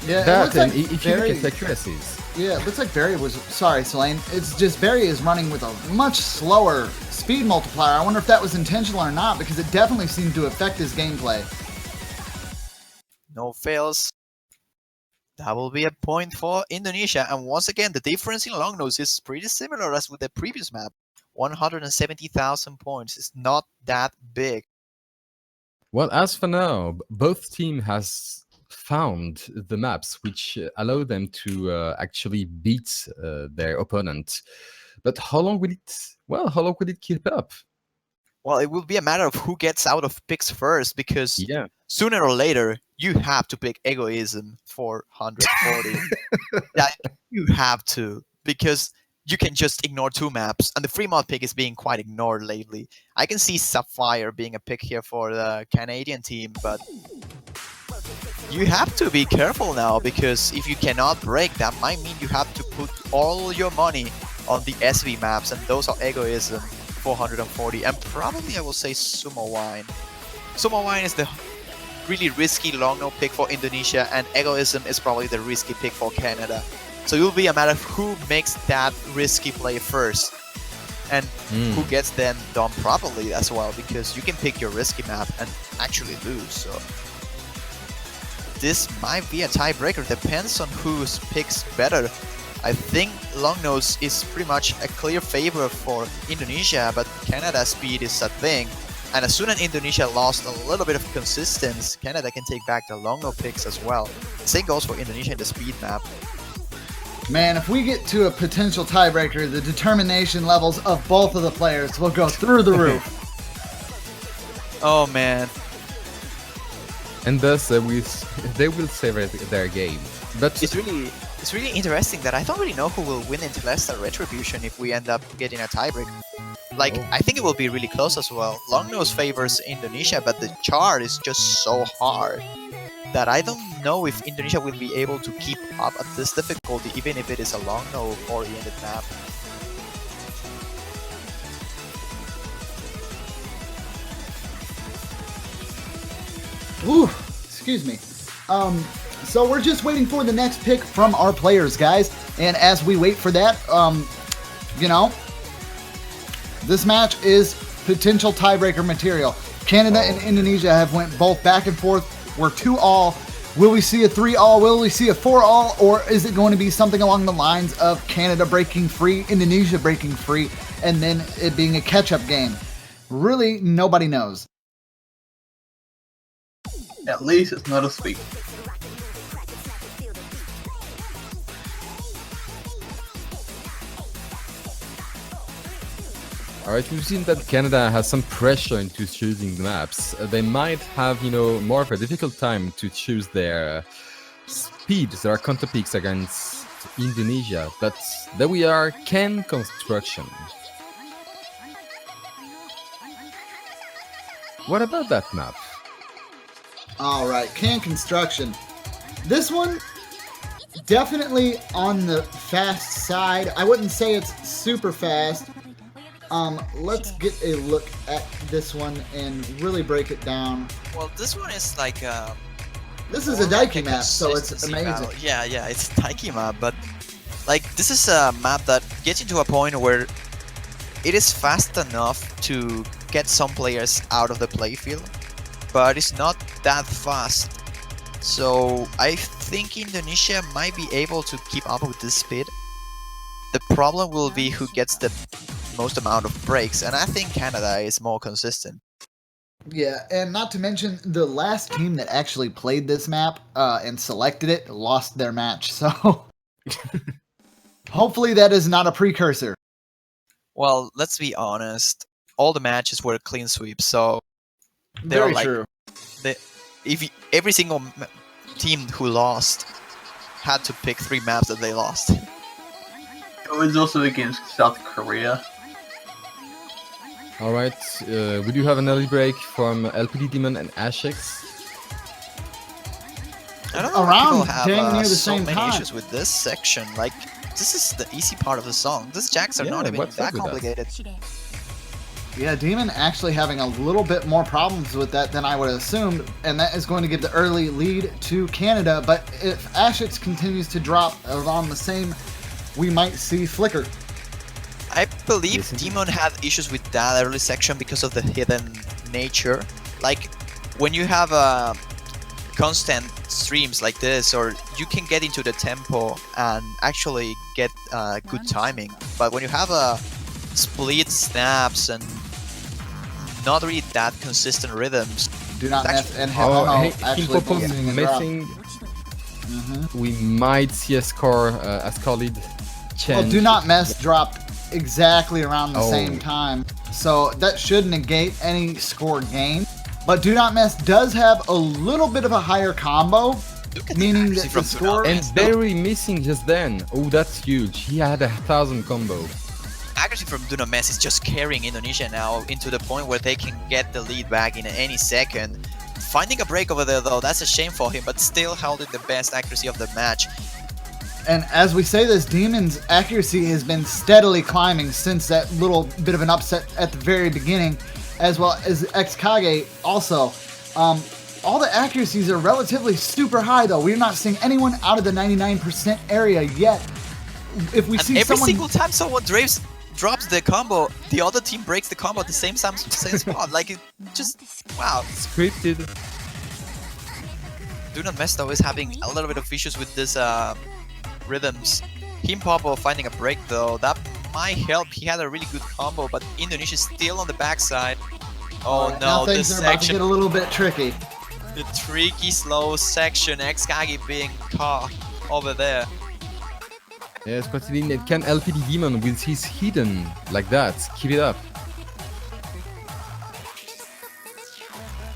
Yeah, it That looks and like if you look Barry, at accuracies, yeah, it looks like Barry was, sorry, Selene. It's just Barry is running with a much slower speed multiplier. I wonder if that was intentional or not, because it definitely seemed to affect his gameplay. No fails. That will be a point for Indonesia. And once again, the difference in long nose is pretty similar as with the previous map. 170,000 points. It's not that big. Well, as for now, both team has found the maps which allow them to actually beat their opponent. But how long will it? Well, how long will it keep up? Well, it will be a matter of who gets out of picks first, because Yeah. sooner or later you have to pick Egoism for 140. Yeah, you have to, because you can just ignore 2 maps, and the free mod pick is being quite ignored lately. I can see Sapphire being a pick here for the Canadian team, but you have to be careful now, because if you cannot break, that might mean you have to put all your money on the SV maps, and those are Egoism 440, and probably I will say Sumo Wine. Sumo Wine is the really risky long no pick for Indonesia, and Egoism is probably the risky pick for Canada. So it will be a matter of who makes that risky play first, and who gets them done properly as well, because you can pick your risky map and actually lose. So this might be a tiebreaker, depends on who picks better. I think long nose is pretty much a clear favor for Indonesia, but Canada's speed is a thing. And as soon as Indonesia lost a little bit of consistency, Canada can take back the long no picks as well. Same goes for Indonesia in the speed map. Man, if we get to a potential tiebreaker, the determination levels of both of the players will go through the roof. Oh man. And thus they will save their game. But It's really interesting that I don't really know who will win in Telesta Retribution if we end up getting a tiebreaker. Like, I think it will be really close as well. Long nose favors Indonesia, but the chart is just so hard that I don't know if Indonesia will be able to keep up at this difficulty, even if it is a long no oriented map. Ooh, excuse me. So we're just waiting for the next pick from our players, guys. And as we wait for that, you know, this match is potential tiebreaker material. Canada and Indonesia have went both back and forth. We're 2-all. Will we see a 3-all? Will we see a 4-all? Or is it going to be something along the lines of Canada breaking free, Indonesia breaking free, and then it being a catch-up game? Really, nobody knows. At least it's not a sweep. alright, we've seen that Canada has some pressure into choosing the maps. They might have, more of a difficult time to choose their speeds, their counter picks against Indonesia. But there we are, Ken Construction. What about that map? All right, Can Construction. This one, definitely on the fast side. I wouldn't say it's super fast. Let's get a look at this one and really break it down. Well, this one is like This is a Daiki map, so it's amazing. battle. Yeah, it's a Daiki map, but like this is a map that gets into a point where it is fast enough to get some players out of the playfield, but it's not that fast. So I think Indonesia might be able to keep up with this speed. The problem will be who gets the most amount of breaks, and I think Canada is more consistent. Yeah, and not to mention the last team that actually played this map and selected it lost their match. So hopefully that is not a precursor. Well, let's be honest. All the matches were clean sweeps, so they Very were like true. every single team who lost had to pick 3 maps that they lost. It was also against South Korea. Alright, we do have an early break from LPD Demon and Ashex. I don't know why Around people have dang near the so same many time. issues with this section. Like, this is the easy part of the song. These jacks are Yeah, not even what's that up with that? complicated. Yeah, Demon actually having a little bit more problems with that than I would have assumed, and that is going to give the early lead to Canada. But if Ashex continues to drop along the same, we might see Flicker. I believe Yes, indeed. Demon had issues with that early section because of the hidden nature. Like, when you have constant streams like this, or you can get into the tempo and actually get good timing. But when you have a split snaps and not really that consistent rhythms, Do not It's mess and King Popo's getting a drop. messing. We might see a score, a score lead change. Well, do not mess dropped exactly around the Oh. same time, so that should negate any score gain. But do not mess does have a little bit of a higher combo, look at meaning the accuracy that the from score. Tsunami. And Barry missing just then. Oh, that's huge. He had 1,000 combo. Accuracy from Dunames is just carrying Indonesia now into the point where they can get the lead back in any second. Finding a break over there though, that's a shame for him, but still holding the best accuracy of the match. And as we say this, Demon's accuracy has been steadily climbing since that little bit of an upset at the very beginning, as well as XKage also. All the accuracies are relatively super high though. We're not seeing anyone out of the 99% area yet. If we And see every someone... single time someone drops the combo, the other team breaks the combo at the same spot. Like, it just, wow. Scripted. Do Not Mess though is having a little bit of issues with this rhythms. Team Popo finding a break though, that might help. He had a really good combo, but Indonesia still on the backside. Oh now no, things this are about to section, get a little bit tricky. the tricky slow section, XKage being caught over there. Yes, but can LPD Demon with his hidden like that keep it up?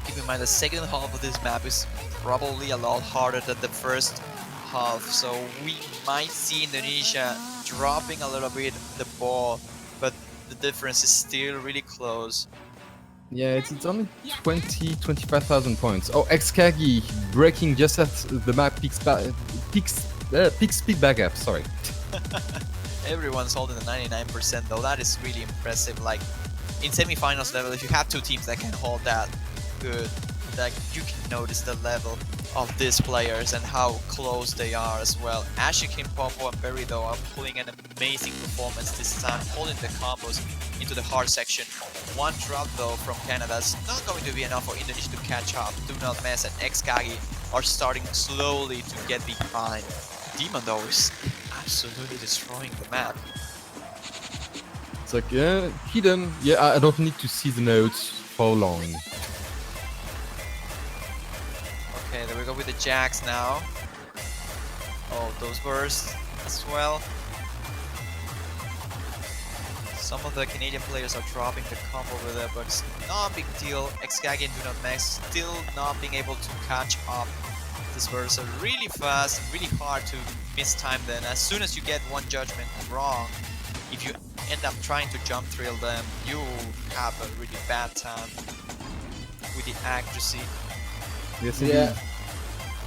Keep in mind the second half of this map is probably a lot harder than the first half, so we might see Indonesia dropping a little bit the ball, but the difference is still really close. Yeah, it's only 25,000 points. Oh, XKage breaking just as the map picks speed back up. Sorry. Everyone's holding the 99% though, that is really impressive. Like in semifinals level, if you have two teams that can hold that good, like you can notice the level of these players and how close they are as well. Ashe, Kim Popo and Berry though are pulling an amazing performance this time, holding the combos into the hard section. One drop though from Canada is not going to be enough for Indonesia to catch up. Do Not Mess and XKage are starting slowly to get behind. Demon though is absolutely destroying the map. It's like, yeah, hidden. Yeah, I don't need to see the notes for long. Okay, there we go with the jacks now. Oh, those bursts as well. Some of the Canadian players are dropping the combo over there, but it's not a big deal. XKage and Do Not Mess still not being able to catch up. This bursts are really fast, really hard to mistime them. As soon as you get one judgment wrong, if you end up trying to jump thrill them, you have a really bad time with the accuracy. Yes, Yeah.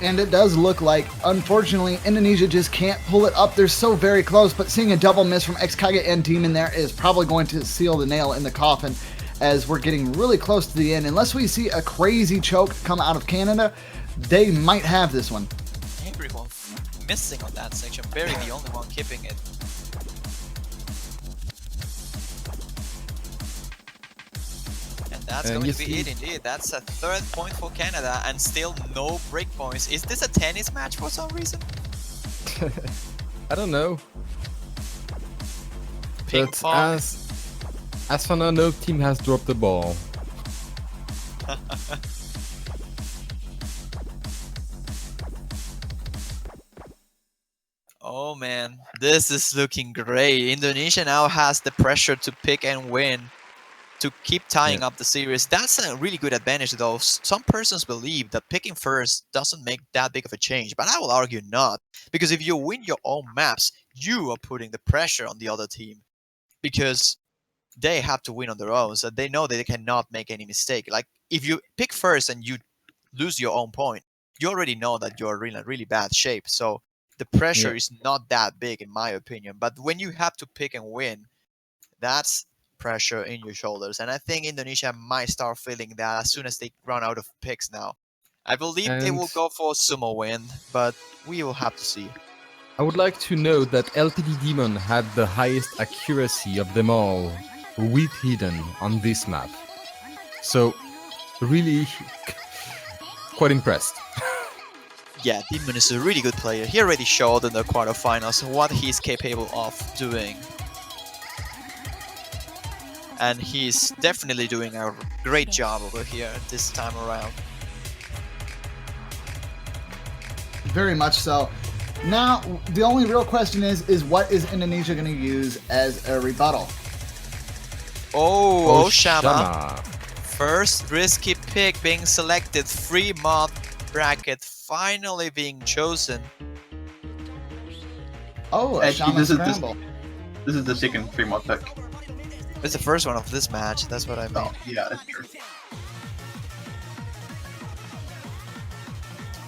And it does look like, unfortunately, Indonesia just can't pull it up. They're so very close, but seeing a double miss from XKage and Demon there is probably going to seal the nail in the coffin, as we're getting really close to the end. Unless we see a crazy choke come out of Canada, they might have this one. Everyone missing on that section, barely the only one keeping it. And that's And going you to be see- it indeed. That's a third point for Canada and still no breakpoints. Is this a tennis match for some reason? I don't know. Ping But pong. as for now, no team has dropped the ball. Oh man, this is looking great. Indonesia now has the pressure to pick and win, to keep tying up the series. That's a really good advantage though. Some persons believe that picking first doesn't make that big of a change, but I will argue not. Because if you win your own maps, you are putting the pressure on the other team. Because they have to win on their own, so they know that they cannot make any mistake. Like, if you pick first and you lose your own point, you already know that you're in a really bad shape. So the pressure is not that big, in my opinion. But when you have to pick and win, that's pressure in your shoulders. And I think Indonesia might start feeling that as soon as they run out of picks now. I believe they will And- go for sumo win, but we will have to see. I would like to note that LTD Demon had the highest accuracy of them all with hidden on this map. So, really quite impressed. Yeah, Demon is a really good player. He already showed in the quarterfinals what he's capable of doing. And he's definitely doing a great job over here this time around. Very much so. Now, the only real question is what is Indonesia going to use as a rebuttal? Oh, Oshama. Oshama. First risky pick being selected. Free mod bracket finally being chosen. Oh, Actually, Oshama Scramble. This is the second 3-mod pick. It's the first one of this match, that's what I mean. Oh, yeah, that's true.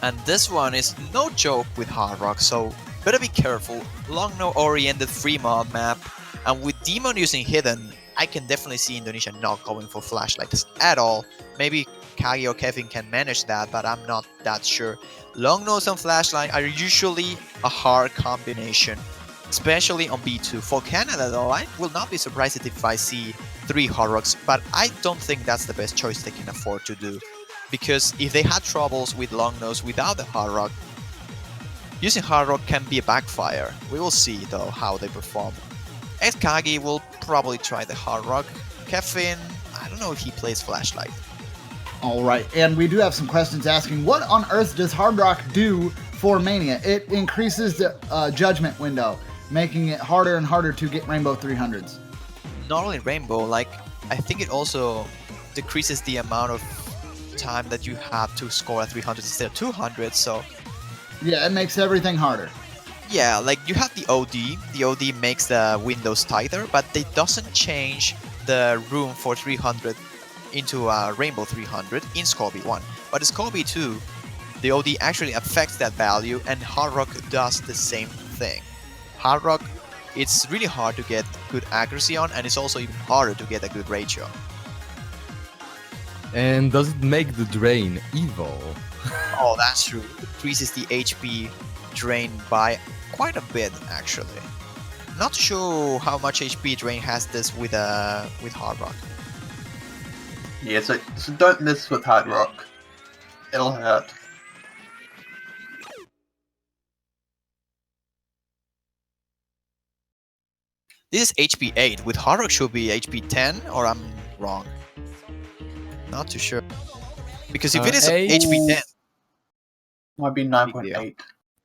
And this one is no joke with Hard Rock, so better be careful. Long no oriented free mod map, and with Demon using Hidden, I can definitely see Indonesia not going for flashlights at all. Maybe Kagi or Kevin can manage that, but I'm not that sure. Long nose and flashlight are usually a hard combination, especially on B2. For Canada though, I will not be surprised if I see 3 Hard Rocks, but I don't think that's the best choice they can afford to do. Because if they had troubles with long nose without the Hard Rock, using Hard Rock can be a backfire. We will see though how they perform. Kagi will probably try the Hard Rock. Kevin, I don't know if he plays flashlight. All right, and we do have some questions asking, what on earth does Hard Rock do for Mania? It increases the judgment window, making it harder and harder to get Rainbow 300s. Not only Rainbow, like I think it also decreases the amount of time that you have to score a 300 instead of 200, so Yeah, it makes everything harder. yeah, like you have the OD. The OD makes the windows tighter, but it doesn't change the room for 300 into a Rainbow 300 in Scorby 1. But in Scorby 2, the OD actually affects that value, and Hard Rock does the same thing. Hard Rock, it's really hard to get good accuracy on, and it's also even harder to get a good ratio. And does it make the drain evil? Oh, that's true. It increases the HP drain by quite a bit, actually. Not sure how much HP drain has this with Hard Rock. Yeah, so don't miss with Hard Rock. It'll hurt. This is HP 8. With Hard Rock should be HP 10, or I'm wrong? Not too sure. Because if it is 8. HP 10, Might be deal. 9.8.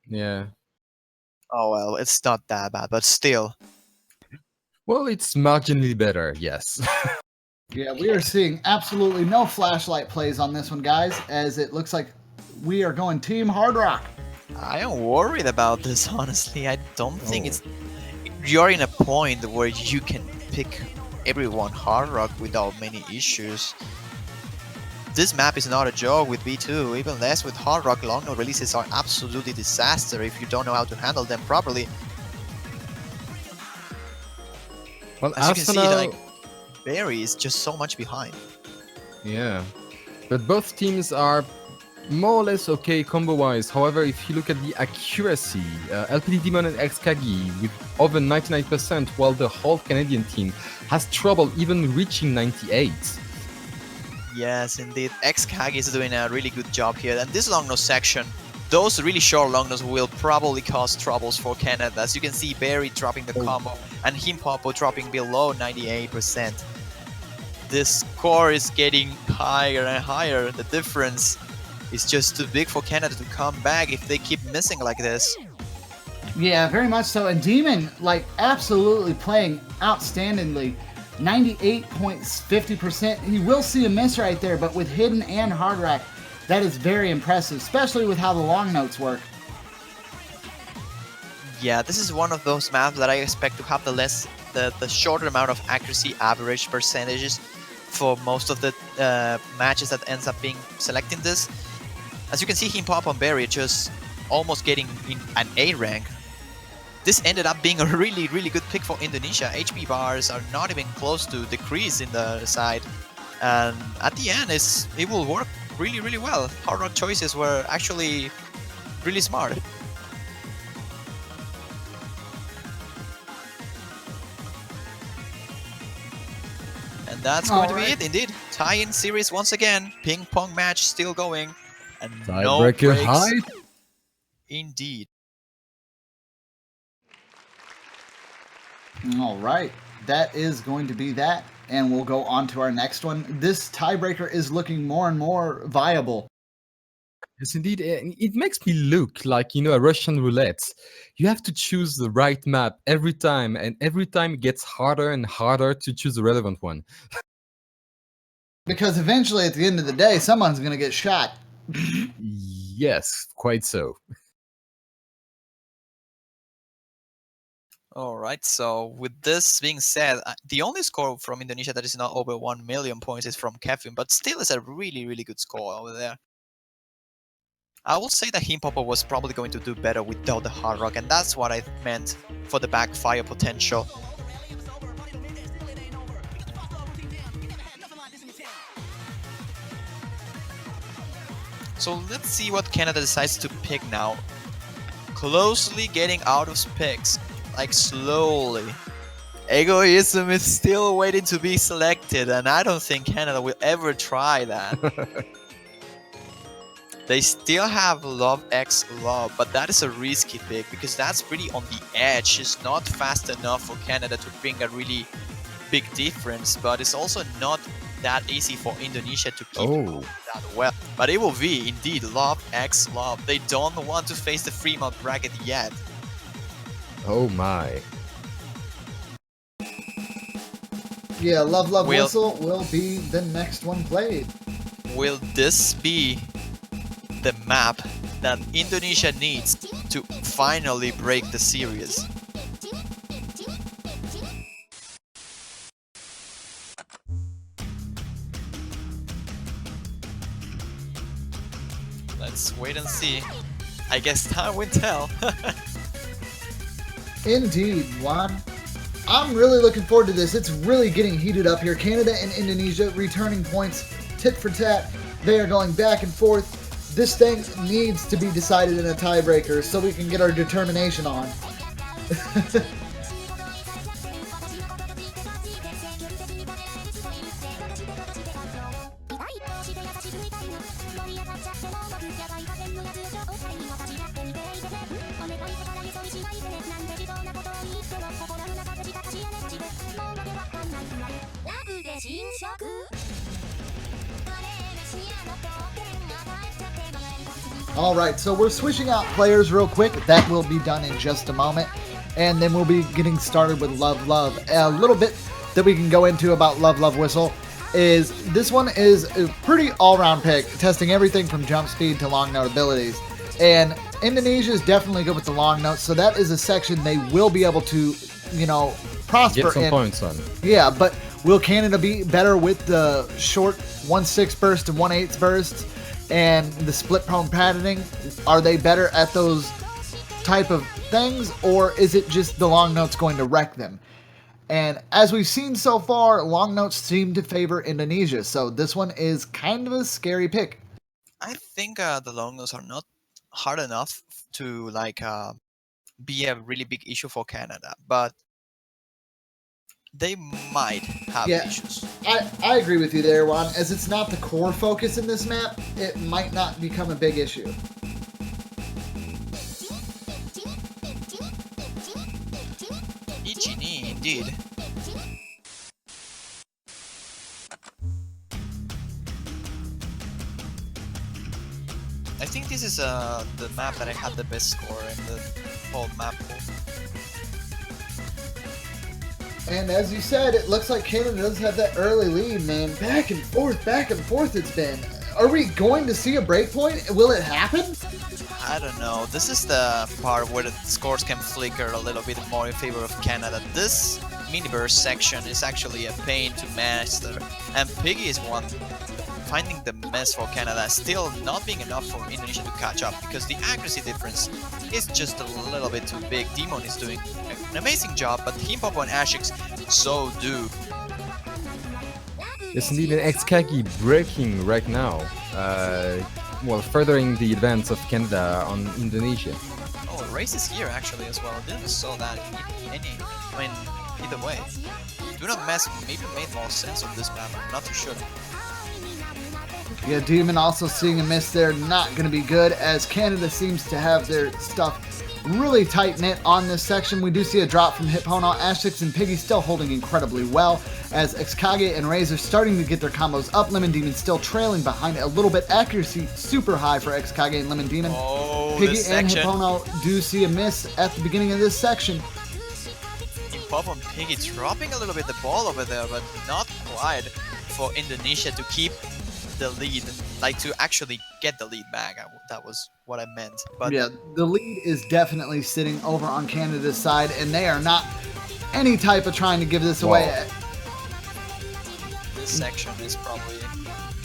Yeah. oh well, it's not that bad, but still. Well, it's marginally better, yes. Yeah, we are seeing absolutely no flashlight plays on this one, guys, as it looks like we are going Team Hard Rock. I am worried about this, honestly. I don't think it's... You're in a point where you can pick everyone Hard Rock without many issues. This map is not a joke with B2, even less with Hard Rock. Long node releases are absolutely disaster if you don't know how to handle them properly. Well, As you can see, Arsenal... like, Barry is just so much behind. Yeah. But both teams are more or less okay combo-wise. However, if you look at the accuracy, LPD Demon and X-Kagi with over 99%, while the whole Canadian team has trouble even reaching 98. Yes, indeed. X-Kagi is doing a really good job here. And this long nose section, those really short long nose will probably cause troubles for Canada. As you can see, Barry dropping the combo and Himpopo dropping below 98%. This score is getting higher and higher. The difference is just too big for Canada to come back if they keep missing like this. Yeah, very much so. And Demon, like, absolutely playing outstandingly. 98.50%. He will see a miss right there, but with Hidden and Hard Rock, that is very impressive, especially with how the long notes work. Yeah, this is one of those maps that I expect to have the shorter amount of accuracy average percentages for most of the matches that ends up being selecting this. As you can see, Himpop and Barry just almost getting in an A rank. This ended up being a really, really good pick for Indonesia. HP bars are not even close to decrease in the side. And at the end, it will work really, really well. Hard Rock choices were actually really smart. And that's going to be it, indeed. Tie-in series once again. Ping pong match still going. And no Tiebreaker breaks. high. indeed. All right, that is going to be that, and we'll go on to our next one. This tiebreaker is looking more and more viable. Yes, indeed. It makes me look like, a Russian roulette. You have to choose the right map every time, and every time it gets harder and harder to choose the relevant one. Because eventually, at the end of the day, someone's going to get shot. Yes, quite so. Alright, so with this being said, the only score from Indonesia that is not over 1 million points is from Kevin, but still is a really, really good score over there. I will say that Himpopo was probably going to do better without the hard rock, and that's what I meant for the backfire potential. So let's see what Canada decides to pick now. Closely getting out of picks, like slowly. Egoism is still waiting to be selected, and I don't think Canada will ever try that. They still have Love X Love, but that is a risky pick because that's pretty on the edge. It's not fast enough for Canada to bring a really big difference, but it's also not that easy for Indonesia to keep that well. But it will be indeed Love X Love. They don't want to face the Fremont bracket yet. Oh my. Yeah, Love Whistle will be the next one played. Will this be the map that Indonesia needs to finally break the series? Let's wait and see. I guess time will tell. Indeed, Juan. I'm really looking forward to this. It's really getting heated up here. Canada and Indonesia returning points tit for tat. They are going back and forth. This thing needs to be decided in a tiebreaker so we can get our determination on. Alright, so we're switching out players real quick. That will be done in just a moment. And then we'll be getting started with Love Love. A little bit that we can go into about Love Whistle is this one is a pretty all-round pick, testing everything from jump speed to long note abilities. And Indonesia is definitely good with the long notes, so that is a section they will be able to, prosper Get some in. points on. Yeah, but will Canada be better with the short 1/6 burst and 1/8 bursts and the split prone patterning? Are they better at those type of things, or is it just the long notes going to wreck them? And as we've seen so far, long notes seem to favor Indonesia, so this one is kind of a scary pick. I think the long notes are not hard enough to be a really big issue for Canada, but they might have issues. I agree with you there, Juan. As it's not the core focus in this map, it might not become a big issue. Ichini, indeed. I think this is the map that I had the best score in the whole map pool. And as you said, it looks like Canada does have that early lead, man. Back and forth it's been. Are we going to see a breakpoint? Will it happen? I don't know. This is the part where the scores can flicker a little bit more in favor of Canada. This mini-burst section is actually a pain to master, and Piggy is one finding the mess for Canada, still not being enough for Indonesia to catch up because the accuracy difference is just a little bit too big. Demon is doing an amazing job, but Himpopo and Ashix so do. Yes, indeed, an X-Kagi breaking right now. Furthering the advance of Canada on Indonesia. Oh, race is here actually as well. I didn't saw that either way. Do not mess maybe made more sense on this map. I'm not too sure. Yeah, Demon also seeing a miss there, not going to be good, as Canada seems to have their stuff really tight-knit on this section. We do see a drop from Hippono. Ashix and Piggy still holding incredibly well, as Xkage and Razor starting to get their combos up. Lemon Demon still trailing behind a little bit. Accuracy super high for Xkage and Lemon Demon. Oh, Piggy this and section. Hippono do see a miss at the beginning of this section. Pop on Piggy dropping a little bit the ball over there, but not quite for Indonesia to keep the lead, like to actually get the lead back. That was what I meant. But yeah, the lead is definitely sitting over on Canada's side, and they are not any type of trying to give this away. this section is probably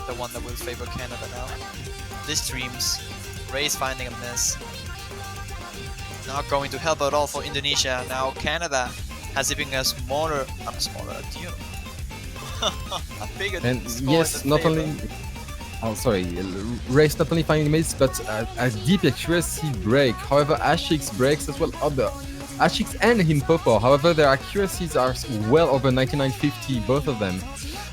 the one that will favor Canada now. This streams, Ray's finding a miss. Not going to help at all for Indonesia. Now Canada has even a smaller deal. A bigger And score yes, in not favor. only. Oh, sorry. Race not only finding mates, but a deep accuracy break. However, Ashix breaks as well. Ashix and Himpopo. However, their accuracies are well over 9950, both of them.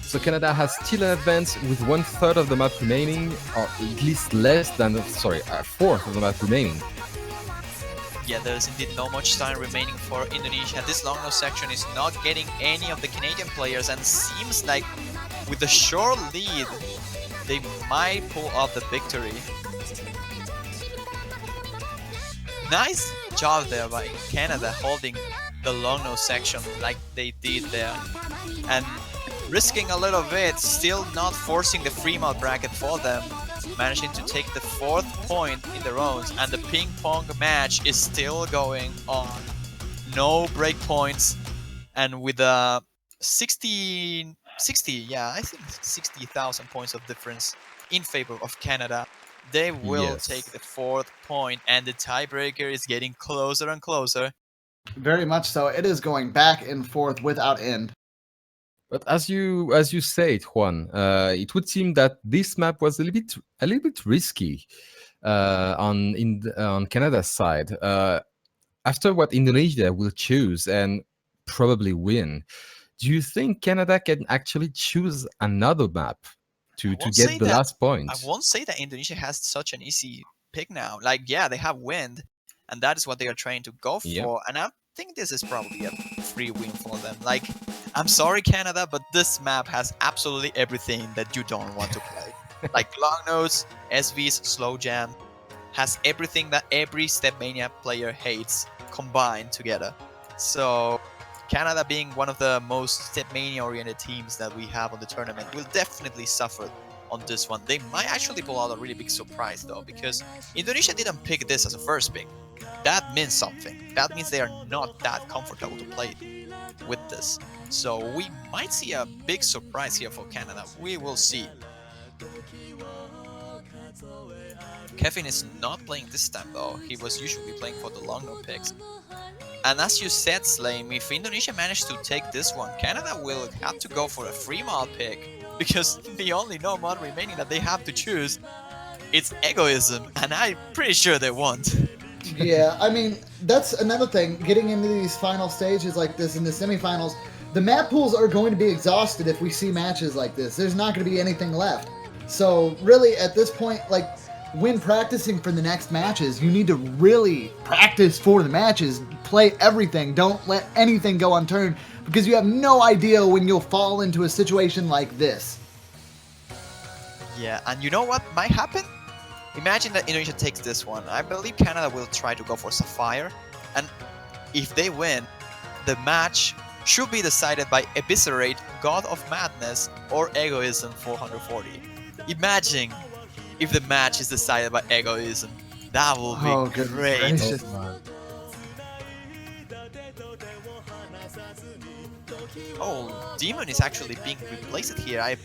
So Canada has still an advance with 1/3 of the map remaining, or at least less than, sorry, a fourth of the map remaining. Yeah, there's indeed not much time remaining for Indonesia. This long nose section is not getting any of the Canadian players, and seems like with the short lead, they might pull off the victory. Nice job there by Canada holding the long nose section like they did there, and risking a little bit, still not forcing the free mode bracket for them. Managing to take the 4th point in their own, and the ping pong match is still going on. No break points, and with a 60, yeah, I think 60,000 points of difference in favor of Canada, they will Yes. take the 4th point, and the tiebreaker is getting closer and closer. Very much so. It is going back and forth without end. But as you say it, Juan, it would seem that this map was a little bit risky on Canada's side. After what Indonesia will choose and probably win, do you think Canada can actually choose another map to won't get say the that- last point? I won't say that Indonesia has such an easy pick now. Like, yeah, they have wind, and that is what they are trying to go for. Yeah. And I think this is probably a free win for them. Like, I'm sorry, Canada, but this map has absolutely everything that you don't want to play. Like long nose, SV's slow jam, has everything that every Stepmania player hates combined together. So Canada, being one of the most Stepmania oriented teams that we have on the tournament, will definitely suffer on this one. They might actually pull out a really big surprise though, because Indonesia didn't pick this as a first pick. That means something. That means they are not that comfortable to play with this. So we might see a big surprise here for Canada. We will see. Kevin is not playing this time though. He was usually playing for the long no picks. And as you said, Slame, if Indonesia managed to take this one, Canada will have to go for a free mod pick, because the only no mod remaining that they have to choose, it's Egoism, and I'm pretty sure they won't. Yeah, I mean, that's another thing. Getting into these final stages like this in the semifinals, the map pools are going to be exhausted if we see matches like this. There's not going to be anything left. So really, at this point, like, when practicing for the next matches, you need to really practice for the matches. Play everything. Don't let anything go unturned, because you have no idea when you'll fall into a situation like this. Yeah, and you know what might happen? Imagine that Indonesia takes this one. I believe Canada will try to go for Sapphire, and if they win, the match should be decided by Eviscerate, God of Madness, or Egoism 440. Imagine if the match is decided by Egoism. That will be good great. gracious. Oh, Demon is actually being replaced here. I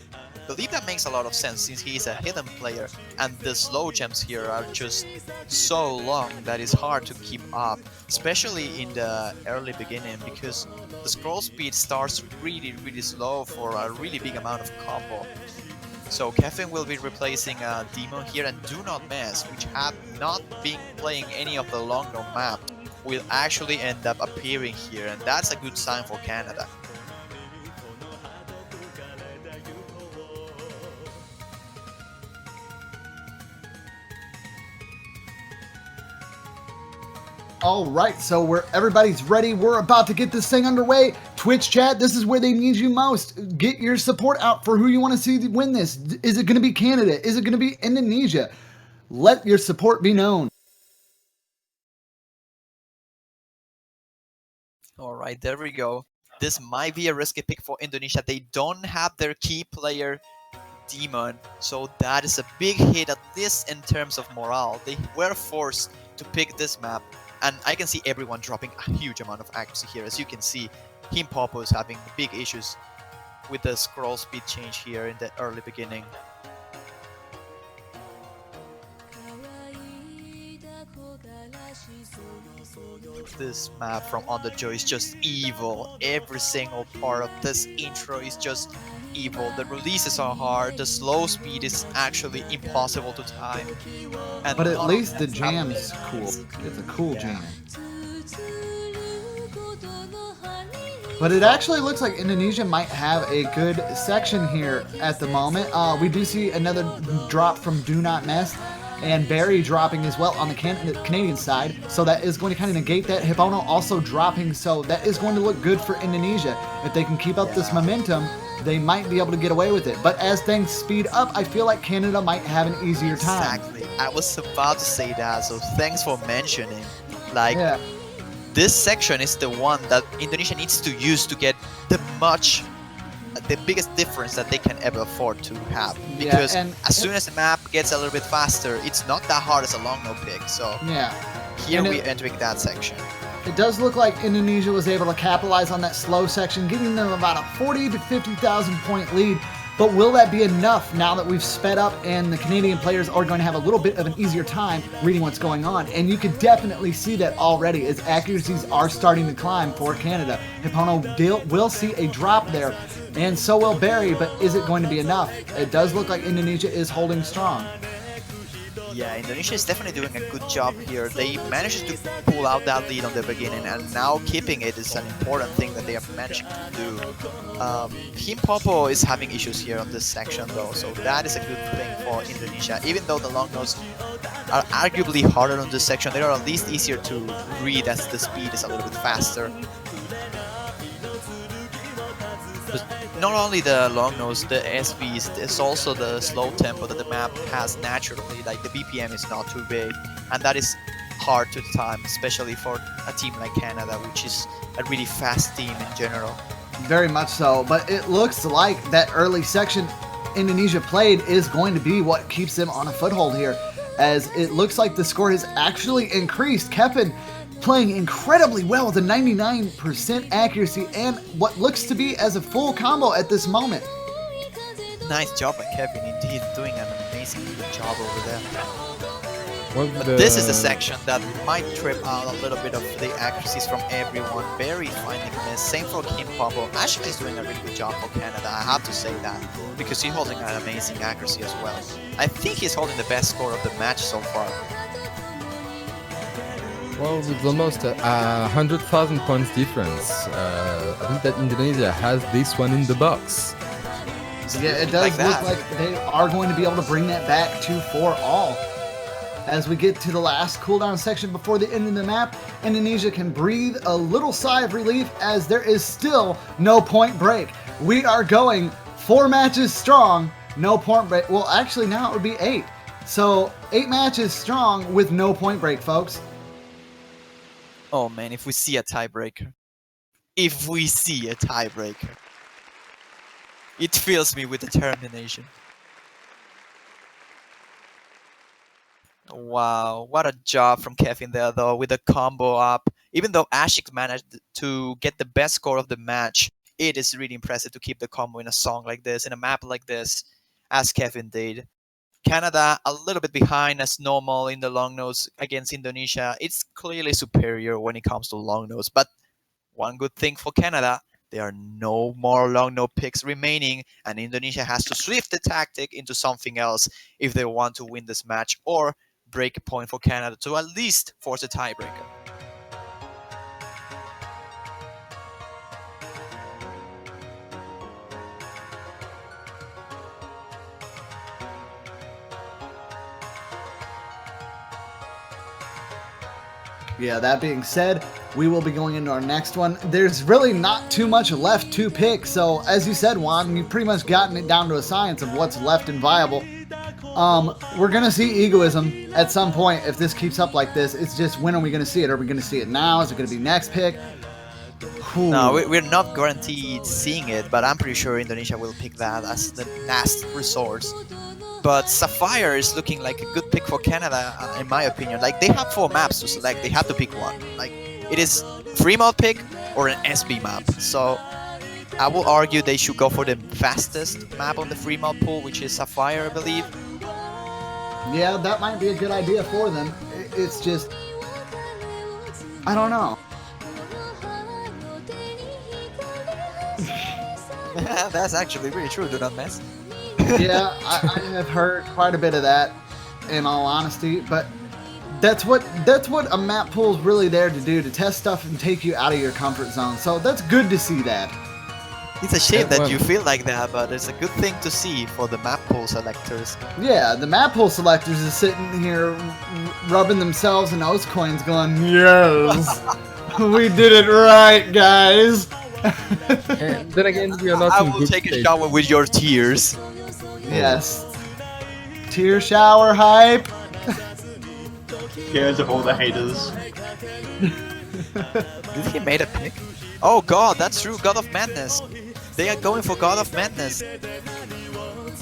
believe that makes a lot of sense, since he is a hidden player and the slow gems here are just so long that it's hard to keep up, especially in the early beginning, because the scroll speed starts really slow for a really big amount of combo. So Kevin will be replacing Demon here, and Do Not Mess, which have not been playing any of the long no map, will actually end up appearing here, and that's a good sign for Canada. All right, so everybody's ready. We're about to get this thing underway. Twitch chat, this is where they need you most. Get your support out for who you want to see win this. Is it going to be Canada? Is it going to be Indonesia? Let your support be known. All right, there we go. This might be a risky pick for Indonesia. They don't have their key player, Demon, so that is a big hit, at least in terms of morale. They were forced to pick this map, and I can see everyone dropping a huge amount of accuracy here. As you can see, Himpopo is having big issues with the scroll speed change here in the early beginning. This map from Underjoy is just evil. Every single part of this intro is just evil. The releases are hard. The slow speed is actually impossible to time. And but at least the jam's cool. It's a cool jam. But it actually looks like Indonesia might have a good section here at the moment. We do see another drop from Do Not Mess, and Barry dropping as well on the Canadian side. So that is going to kind of negate that. Hippono also dropping, so that is going to look good for Indonesia. If they can keep up this momentum, they might be able to get away with it. But as things speed up, I feel like Canada might have an easier time. Exactly. I was about to say that, so thanks for mentioning. Like, Yeah. this section is the one that Indonesia needs to use to get the biggest difference that they can ever afford to have. Because as soon as the map gets a little bit faster, it's not that hard as a long no pick. So yeah, here we're entering that section. It does look like Indonesia was able to capitalize on that slow section, giving them about a 40 to 50,000 point lead. But will that be enough now that we've sped up and the Canadian players are going to have a little bit of an easier time reading what's going on? And you can definitely see that already as accuracies are starting to climb for Canada. Hippono will see a drop there, and so will Barry, but is it going to be enough? It does look like Indonesia is holding strong. Yeah, Indonesia is definitely doing a good job here. They managed to pull out that lead on the beginning, and now keeping it is an important thing that they are managing to do. Himpopo is having issues here on this section though, so that is a good thing for Indonesia. Even though the long nose are arguably harder on this section, they are at least easier to read as the speed is a little bit faster. But not only the long nose, the SVs, there's also the slow tempo that the map has naturally. Like the BPM is not too big, and that is hard to time, especially for a team like Canada, which is a really fast team in general. Very much so, but it looks like that early section Indonesia played is going to be what keeps them on a foothold here, as it looks like the score has actually increased. Kevin playing incredibly well with a 99% accuracy and what looks to be as a full combo at this moment. Nice job by Kevin, indeed, doing an amazing good job over there. But the... this is a section that might trip out a little bit of the accuracies from everyone. Barry finding miss, same for Kim Popo. Ashley is doing a really good job for Canada, I have to say that, because he's holding an amazing accuracy as well. I think he's holding the best score of the match so far. Well, with almost 100,000 points difference, I think that Indonesia has this one in the box. Yeah, it does look like they are going to be able to bring that back to 4-all. As we get to the last cooldown section before the end of the map, Indonesia can breathe a little sigh of relief as there is still no point break. We are going 4 matches strong, no point break. Well, actually now it would be 8. So 8 matches strong with no point break, folks. Oh man, if we see a tiebreaker. If we see a tiebreaker. It fills me with determination. Wow, what a job from Kevin there though, with the combo up. Even though Ashik managed to get the best score of the match, it is really impressive to keep the combo in a song like this, in a map like this, as Kevin did. Canada a little bit behind as normal in the long nose against Indonesia. It's clearly superior when it comes to long nose, but one good thing for Canada, there are no more long no picks remaining, and Indonesia has to shift the tactic into something else if they want to win this match or break a point for Canada to at least force a tiebreaker. Yeah, that being said, we will be going into our next one. There's really not too much left to pick, so as you said, Juan, you've pretty much gotten it down to a science of what's left and viable. We're going to see Egoism at some point if this keeps up like this. It's just, when are we going to see it? Are we going to see it now? Is it going to be next pick? Ooh. No, we're not guaranteed seeing it, but I'm pretty sure Indonesia will pick that as the last resource. But Sapphire is looking like a good pick for Canada, in my opinion. Like, they have 4 maps to select. They have to pick one. Like, it is free mod pick or an SB map. So I will argue they should go for the fastest map on the free mod pool, which is Sapphire, I believe. Yeah, that might be a good idea for them. It's just, I don't know. That's actually really true, do not mess. Yeah, I have heard quite a bit of that, in all honesty, but that's what a map pool is really there to do, to test stuff and take you out of your comfort zone. So that's good to see that. It's a shame that you feel like that, but it's a good thing to see for the map pool selectors. Yeah, the map pool selectors is sitting here rubbing themselves in nose coins going, yes, we did it right, guys. And then again, we are not I in will good take a state. shower with your tears. Yes. Tear shower hype. Cares of all the haters. Did he made a pick? Oh god, that's true, God of Madness. They are going for God of Madness.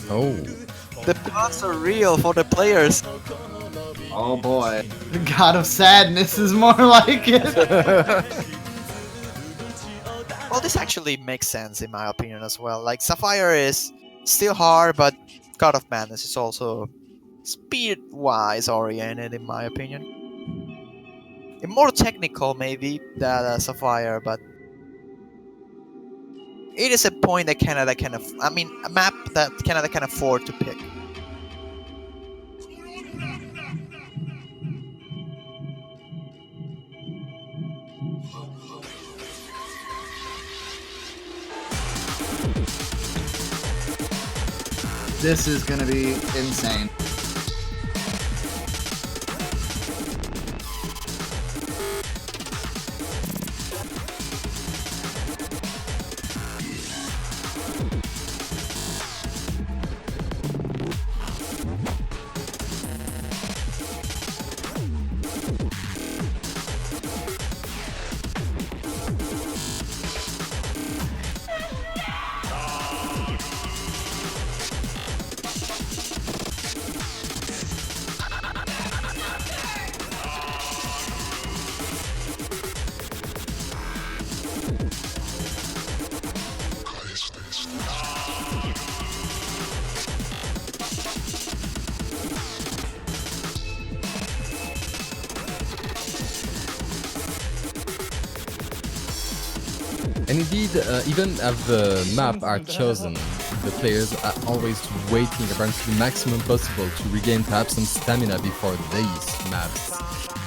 Oh. The paths are real for the players. Oh boy. The God of Sadness is more like it. Well, this actually makes sense in my opinion as well. Like, Sapphire is still hard, but God of Madness is also speed-wise oriented in my opinion. And more technical maybe than Sapphire, but it is a point that Canada can a map that Canada can afford to pick. This is gonna be insane. And indeed, even if the map are chosen, the players are always waiting around to the maximum possible to regain perhaps some stamina before these maps.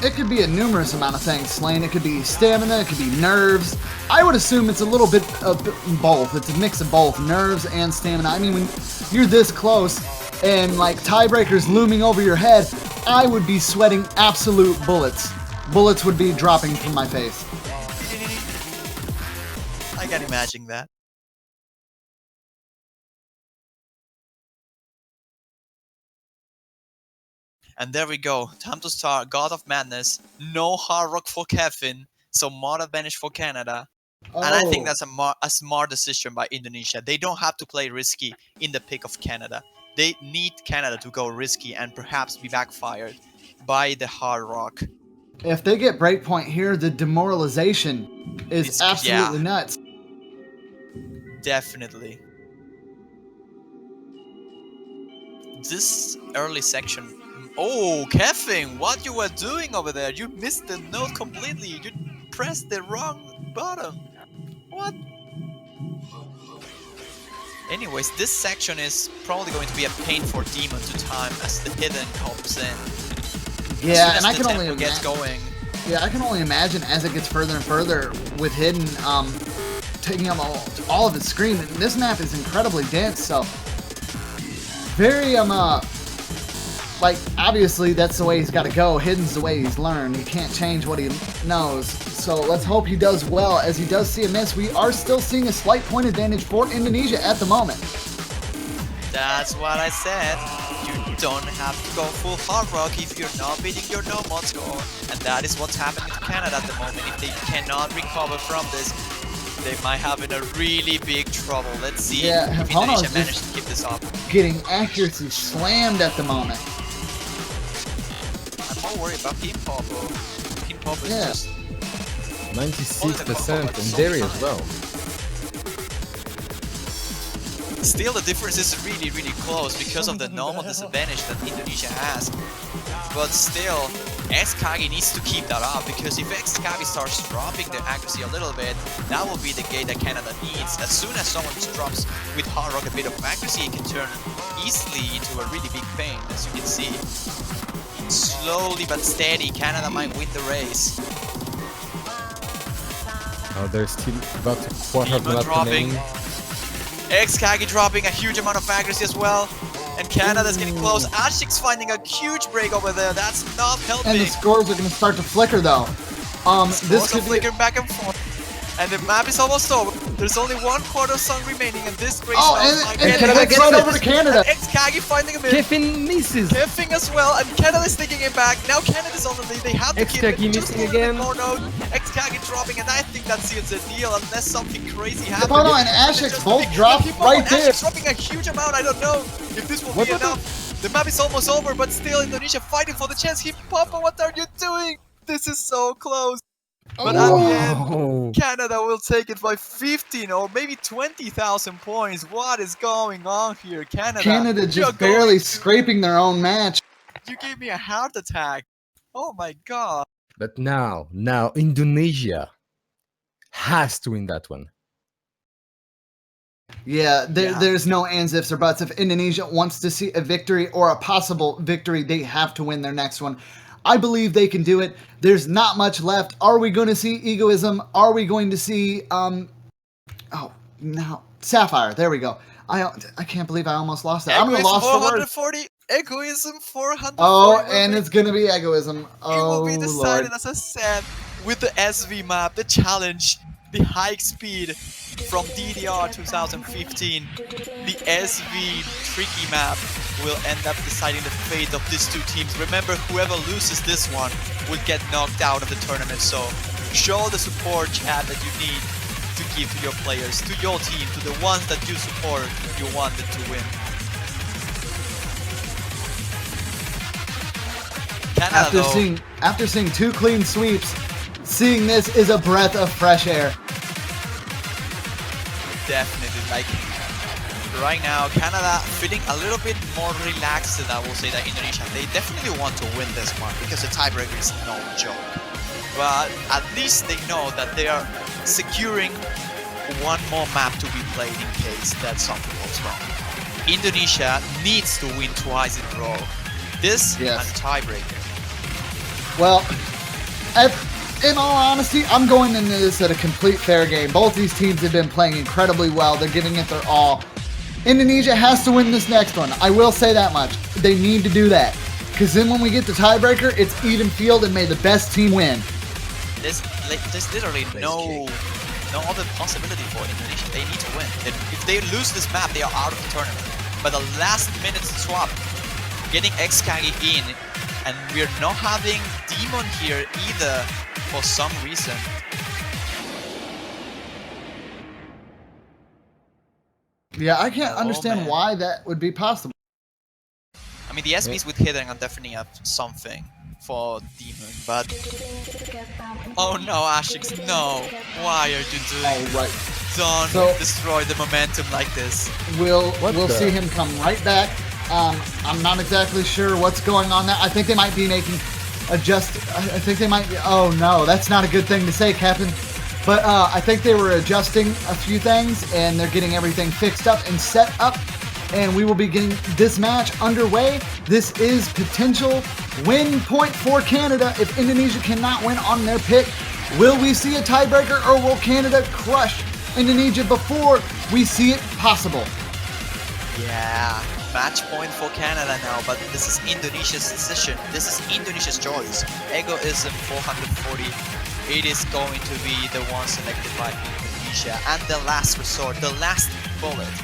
It could be a numerous amount of things, Slane. It could be stamina, it could be nerves. I would assume it's a little bit of both. It's a mix of both, nerves and stamina. I mean, when you're this close and like tiebreakers looming over your head, I would be sweating absolute bullets. Bullets would be dropping from my face. I can imagine that. And there we go. Time to start. God of Madness. No hard rock for Kevin. So mod advantage for Canada. Oh. And I think that's a smart decision by Indonesia. They don't have to play risky in the pick of Canada. They need Canada to go risky and perhaps be backfired by the hard rock. If they get breakpoint here, the demoralization is absolutely nuts. Definitely. This early section. Oh, Kevin, what you were doing over there? You missed the note completely. You pressed the wrong button. What? Anyways, this section is probably going to be a pain for Demon to time as the hidden comes in. Yeah, as and I the can only tempo gets going. Yeah, I can only imagine as it gets further and further with hidden taking up all of its screen. And this map is incredibly dense, so very like, obviously that's the way he's got to go. Hidden's the way he's learned. He can't change what he knows. So let's hope he does well. As he does see a miss, we are still seeing a slight point advantage for Indonesia at the moment. That's what I said. You don't have to go full hard rock if you're not beating your normal score. And that is what's happening to Canada at the moment. If they cannot recover from this, they might have in a really big trouble. Let's see if Indonesia managed to keep this up. Getting accuracy slammed at the moment. I'm more worried about Team Popo. Team Popo is just 96% and Derry as well. Still, the difference is really, really close because of the normal disadvantage that Indonesia has. But still, XKage needs to keep that up, because if XKage starts dropping the accuracy a little bit, that will be the gate that Canada needs. As soon as someone drops with hard rock a bit of accuracy, it can turn easily into a really big pain, as you can see. Slowly but steady, Canada might win the race. Oh, they're still about to quarter Demon dropping. XKage dropping a huge amount of accuracy as well. And Canada's getting close. Ashik's finding a huge break over there. That's not helping. And the scores are going to start to flicker though. This could flicker back and forth. And the map is almost over. There's only 1/4 song remaining, and this race and Canada gets right over to Canada. XKage finding a miss. Kevin misses. Keffing as well, and Canada's taking it back. Now Canada's on the lead. They have to keep it. Just missing again. XKage dropping, and I think that seals the deal unless something crazy happens. Hold on, and Ashix both dropped right there. Ashix dropping a huge amount. I don't know if this will be enough. The map is almost over, but still Indonesia fighting for the chance. Papa, what are you doing? This is so close. But at the end, Canada will take it by 15 or maybe 20,000 points. What is going on here, Canada? Canada just barely scraping their own match. You gave me a heart attack. Oh my god. But now Indonesia has to win that one. Yeah, there's no ands, ifs, or buts. If Indonesia wants to see a victory or a possible victory, they have to win their next one. I believe they can do it. There's not much left. Are we going to see Egoism? Are we going to see Sapphire? There we go. I can't believe I almost lost that. I'm gonna lost 440. Egoism 440. Oh, and it's gonna be Egoism. Oh, it will be decided, Lord. as I said, with the SV map, the challenge, the high speed from DDR 2015. The SV tricky map will end up deciding the fate of these two teams. Remember, whoever loses this one will get knocked out of the tournament. So show the support, chat, that you need to give to your players, to your team, to the ones that you support, you wanted to win. Canada, after seeing two clean sweeps, seeing this is a breath of fresh air. Definitely, like right now, Canada feeling a little bit more relaxed than I will say that Indonesia. They definitely want to win this one because the tiebreaker is no joke. But at least they know that they are securing one more map to be played in case that something goes wrong. Indonesia needs to win twice in a row. This and tiebreaker. Well, in all honesty, I'm going into this at a complete fair game. Both these teams have been playing incredibly well. They're giving it their all. Indonesia has to win this next one. I will say that much. They need to do that. Because then when we get to tiebreaker, it's even field and may the best team win. There's literally no other possibility for Indonesia. They need to win. If they lose this map, they are out of the tournament. But the last minute swap, getting XKage in, and we're not having Demon here either for some reason. Yeah, I can't understand why that would be possible. I mean, the SBs with Hidden are definitely have something for Demon, but... Oh no, Ashix, no! Why are you doing Don't destroy the momentum like this. We'll see him come right back. I'm not exactly sure what's going on there. I think they might be making I think they might be... Oh no, that's not a good thing to say, Captain. But I think they were adjusting a few things, and they're getting everything fixed up and set up. And we will be getting this match underway. This is potential win point for Canada if Indonesia cannot win on their pick. Will we see a tiebreaker, or will Canada crush Indonesia before we see it possible? Yeah, match point for Canada now, but this is Indonesia's decision. This is Indonesia's choice. Egoism 440. It is going to be the one selected by Indonesia, and the last resort, the last bullet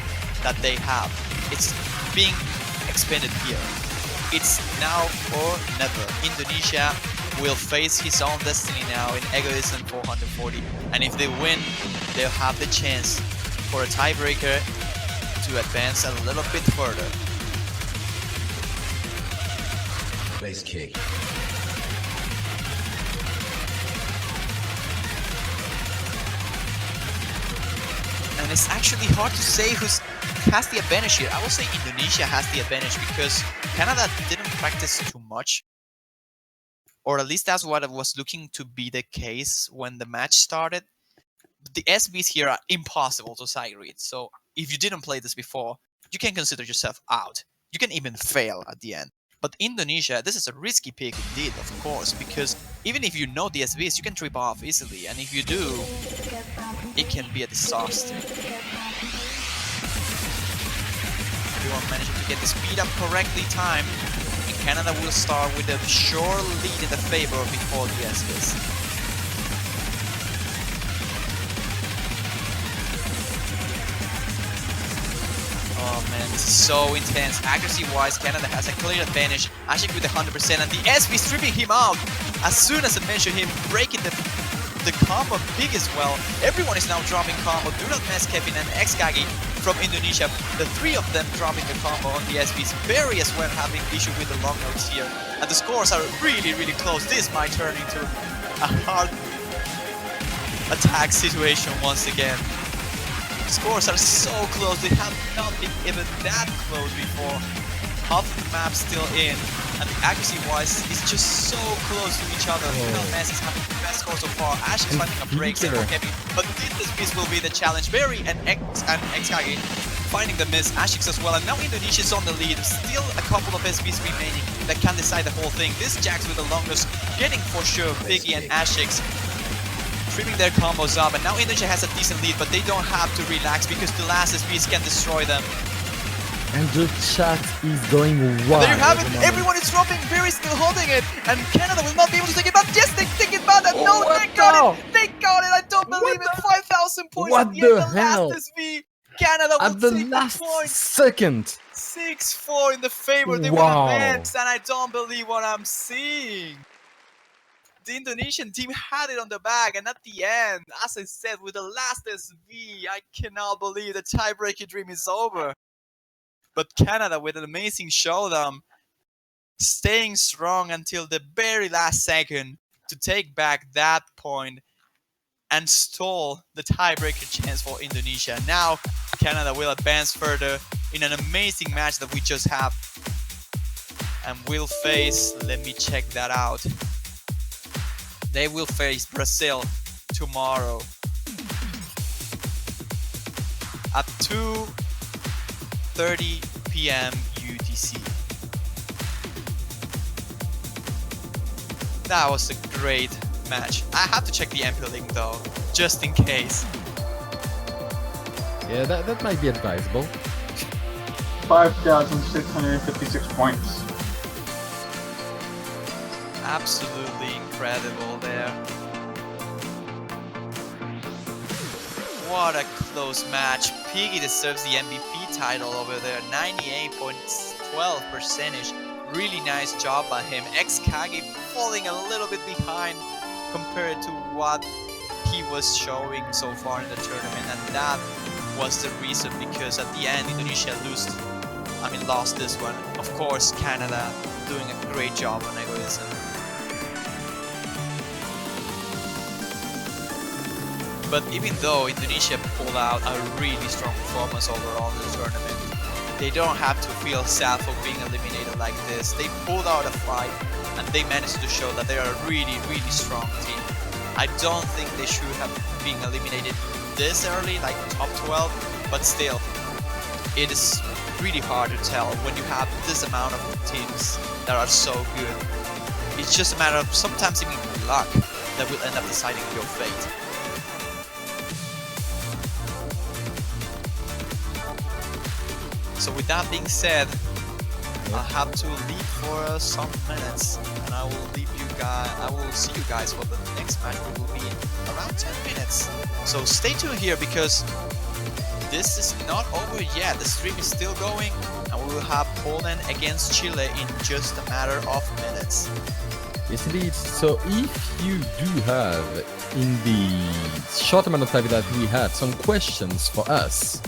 that they have. It's being expended here. It's now or never. Indonesia will face his own destiny now in Egoism 440, and if they win, they'll have the chance for a tiebreaker to advance a little bit further. Base kick. And it's actually hard to say who has the advantage here. I will say Indonesia has the advantage because Canada didn't practice too much. Or at least that's what it was looking to be the case when the match started. The SBs here are impossible to sight read. So if you didn't play this before, you can consider yourself out. You can even fail at the end. But Indonesia, this is a risky pick indeed, of course, because even if you know the SBs, you can trip off easily. And if you do, it can be a disaster. Everyone managing to get the speed up correctly timed. And Canada will start with a sure lead in the favor before the SBs. Oh man, this is so intense. Accuracy-wise, Canada has a clear advantage. Ashik with 100%, and the SB stripping him out. As soon as I mentioned him breaking the combo big as well. Everyone is now dropping combo. Do Not Mess Kevin and XKG from Indonesia. The three of them dropping the combo on the SBs. Barry as well having issue with the long notes here. And the scores are really, really close. This might turn into a hard attack situation once again. Scores are so close, they have not been even that close before. Half of the map still in, and the accuracy-wise is just so close to each other. Mess is having the best score so far. Ash is finding a break, same for Kevin, but this miss will be the challenge. Barry and XKG finding the miss, Ashix as well, and now Indonesia is on the lead. Still a couple of SBs remaining that can decide the whole thing. This Jax with the longest, getting for sure Biggie and Ashix. Tripping their combos up, and now Indonesia has a decent lead, but they don't have to relax because the last SBs can destroy them. And the chat is going wild. There you have it, everyone is dropping, Barry still holding it, and Canada will not be able to take it back. Yes, they take it back, and no, they got it! They got it, I don't believe it, 5,000 points What at the end, the hell? last SB. Canada will At the take last the point. second. 6-4 in the favor, they will Wow. advance, and I don't believe what I'm seeing. The Indonesian team had it on the bag, and at the end, as I said, with the last SV, I cannot believe the tie-breaking dream is over. But Canada, with an amazing showdown, staying strong until the very last second to take back that point and stall the tiebreaker chance for Indonesia. Now, Canada will advance further in an amazing match that we just have. And will face, let me check that out. They will face Brazil tomorrow at 2:30 p.m. UTC. That was a great match. I have to check the MP link though, just in case. Yeah, that might be advisable. 5,656 points. Absolutely incredible there. What a close match. Piggy deserves the MVP title over there. 98.12 percentage. Really nice job by him. XKG falling a little bit behind compared to what he was showing so far in the tournament, and that was the reason, because at the end Indonesia lost this one. Of course, Canada doing a great job on Egoism. But even though Indonesia pulled out a really strong performance overall in the tournament, they don't have to feel sad for being eliminated like this. They pulled out a fight, and they managed to show that they are a really, really strong team. I don't think they should have been eliminated this early, like top 12, but still, it is really hard to tell when you have this amount of teams that are so good. It's just a matter of sometimes even luck that will end up deciding your fate. So with that being said, I have to leave for some minutes, and I will leave you guys. I will see you guys for the next match, which will be around 10 minutes. So stay tuned here because this is not over yet. The stream is still going, and we will have Poland against Chile in just a matter of minutes. Yes, indeed. So if you do have, in the short amount of time that we have, some questions for us,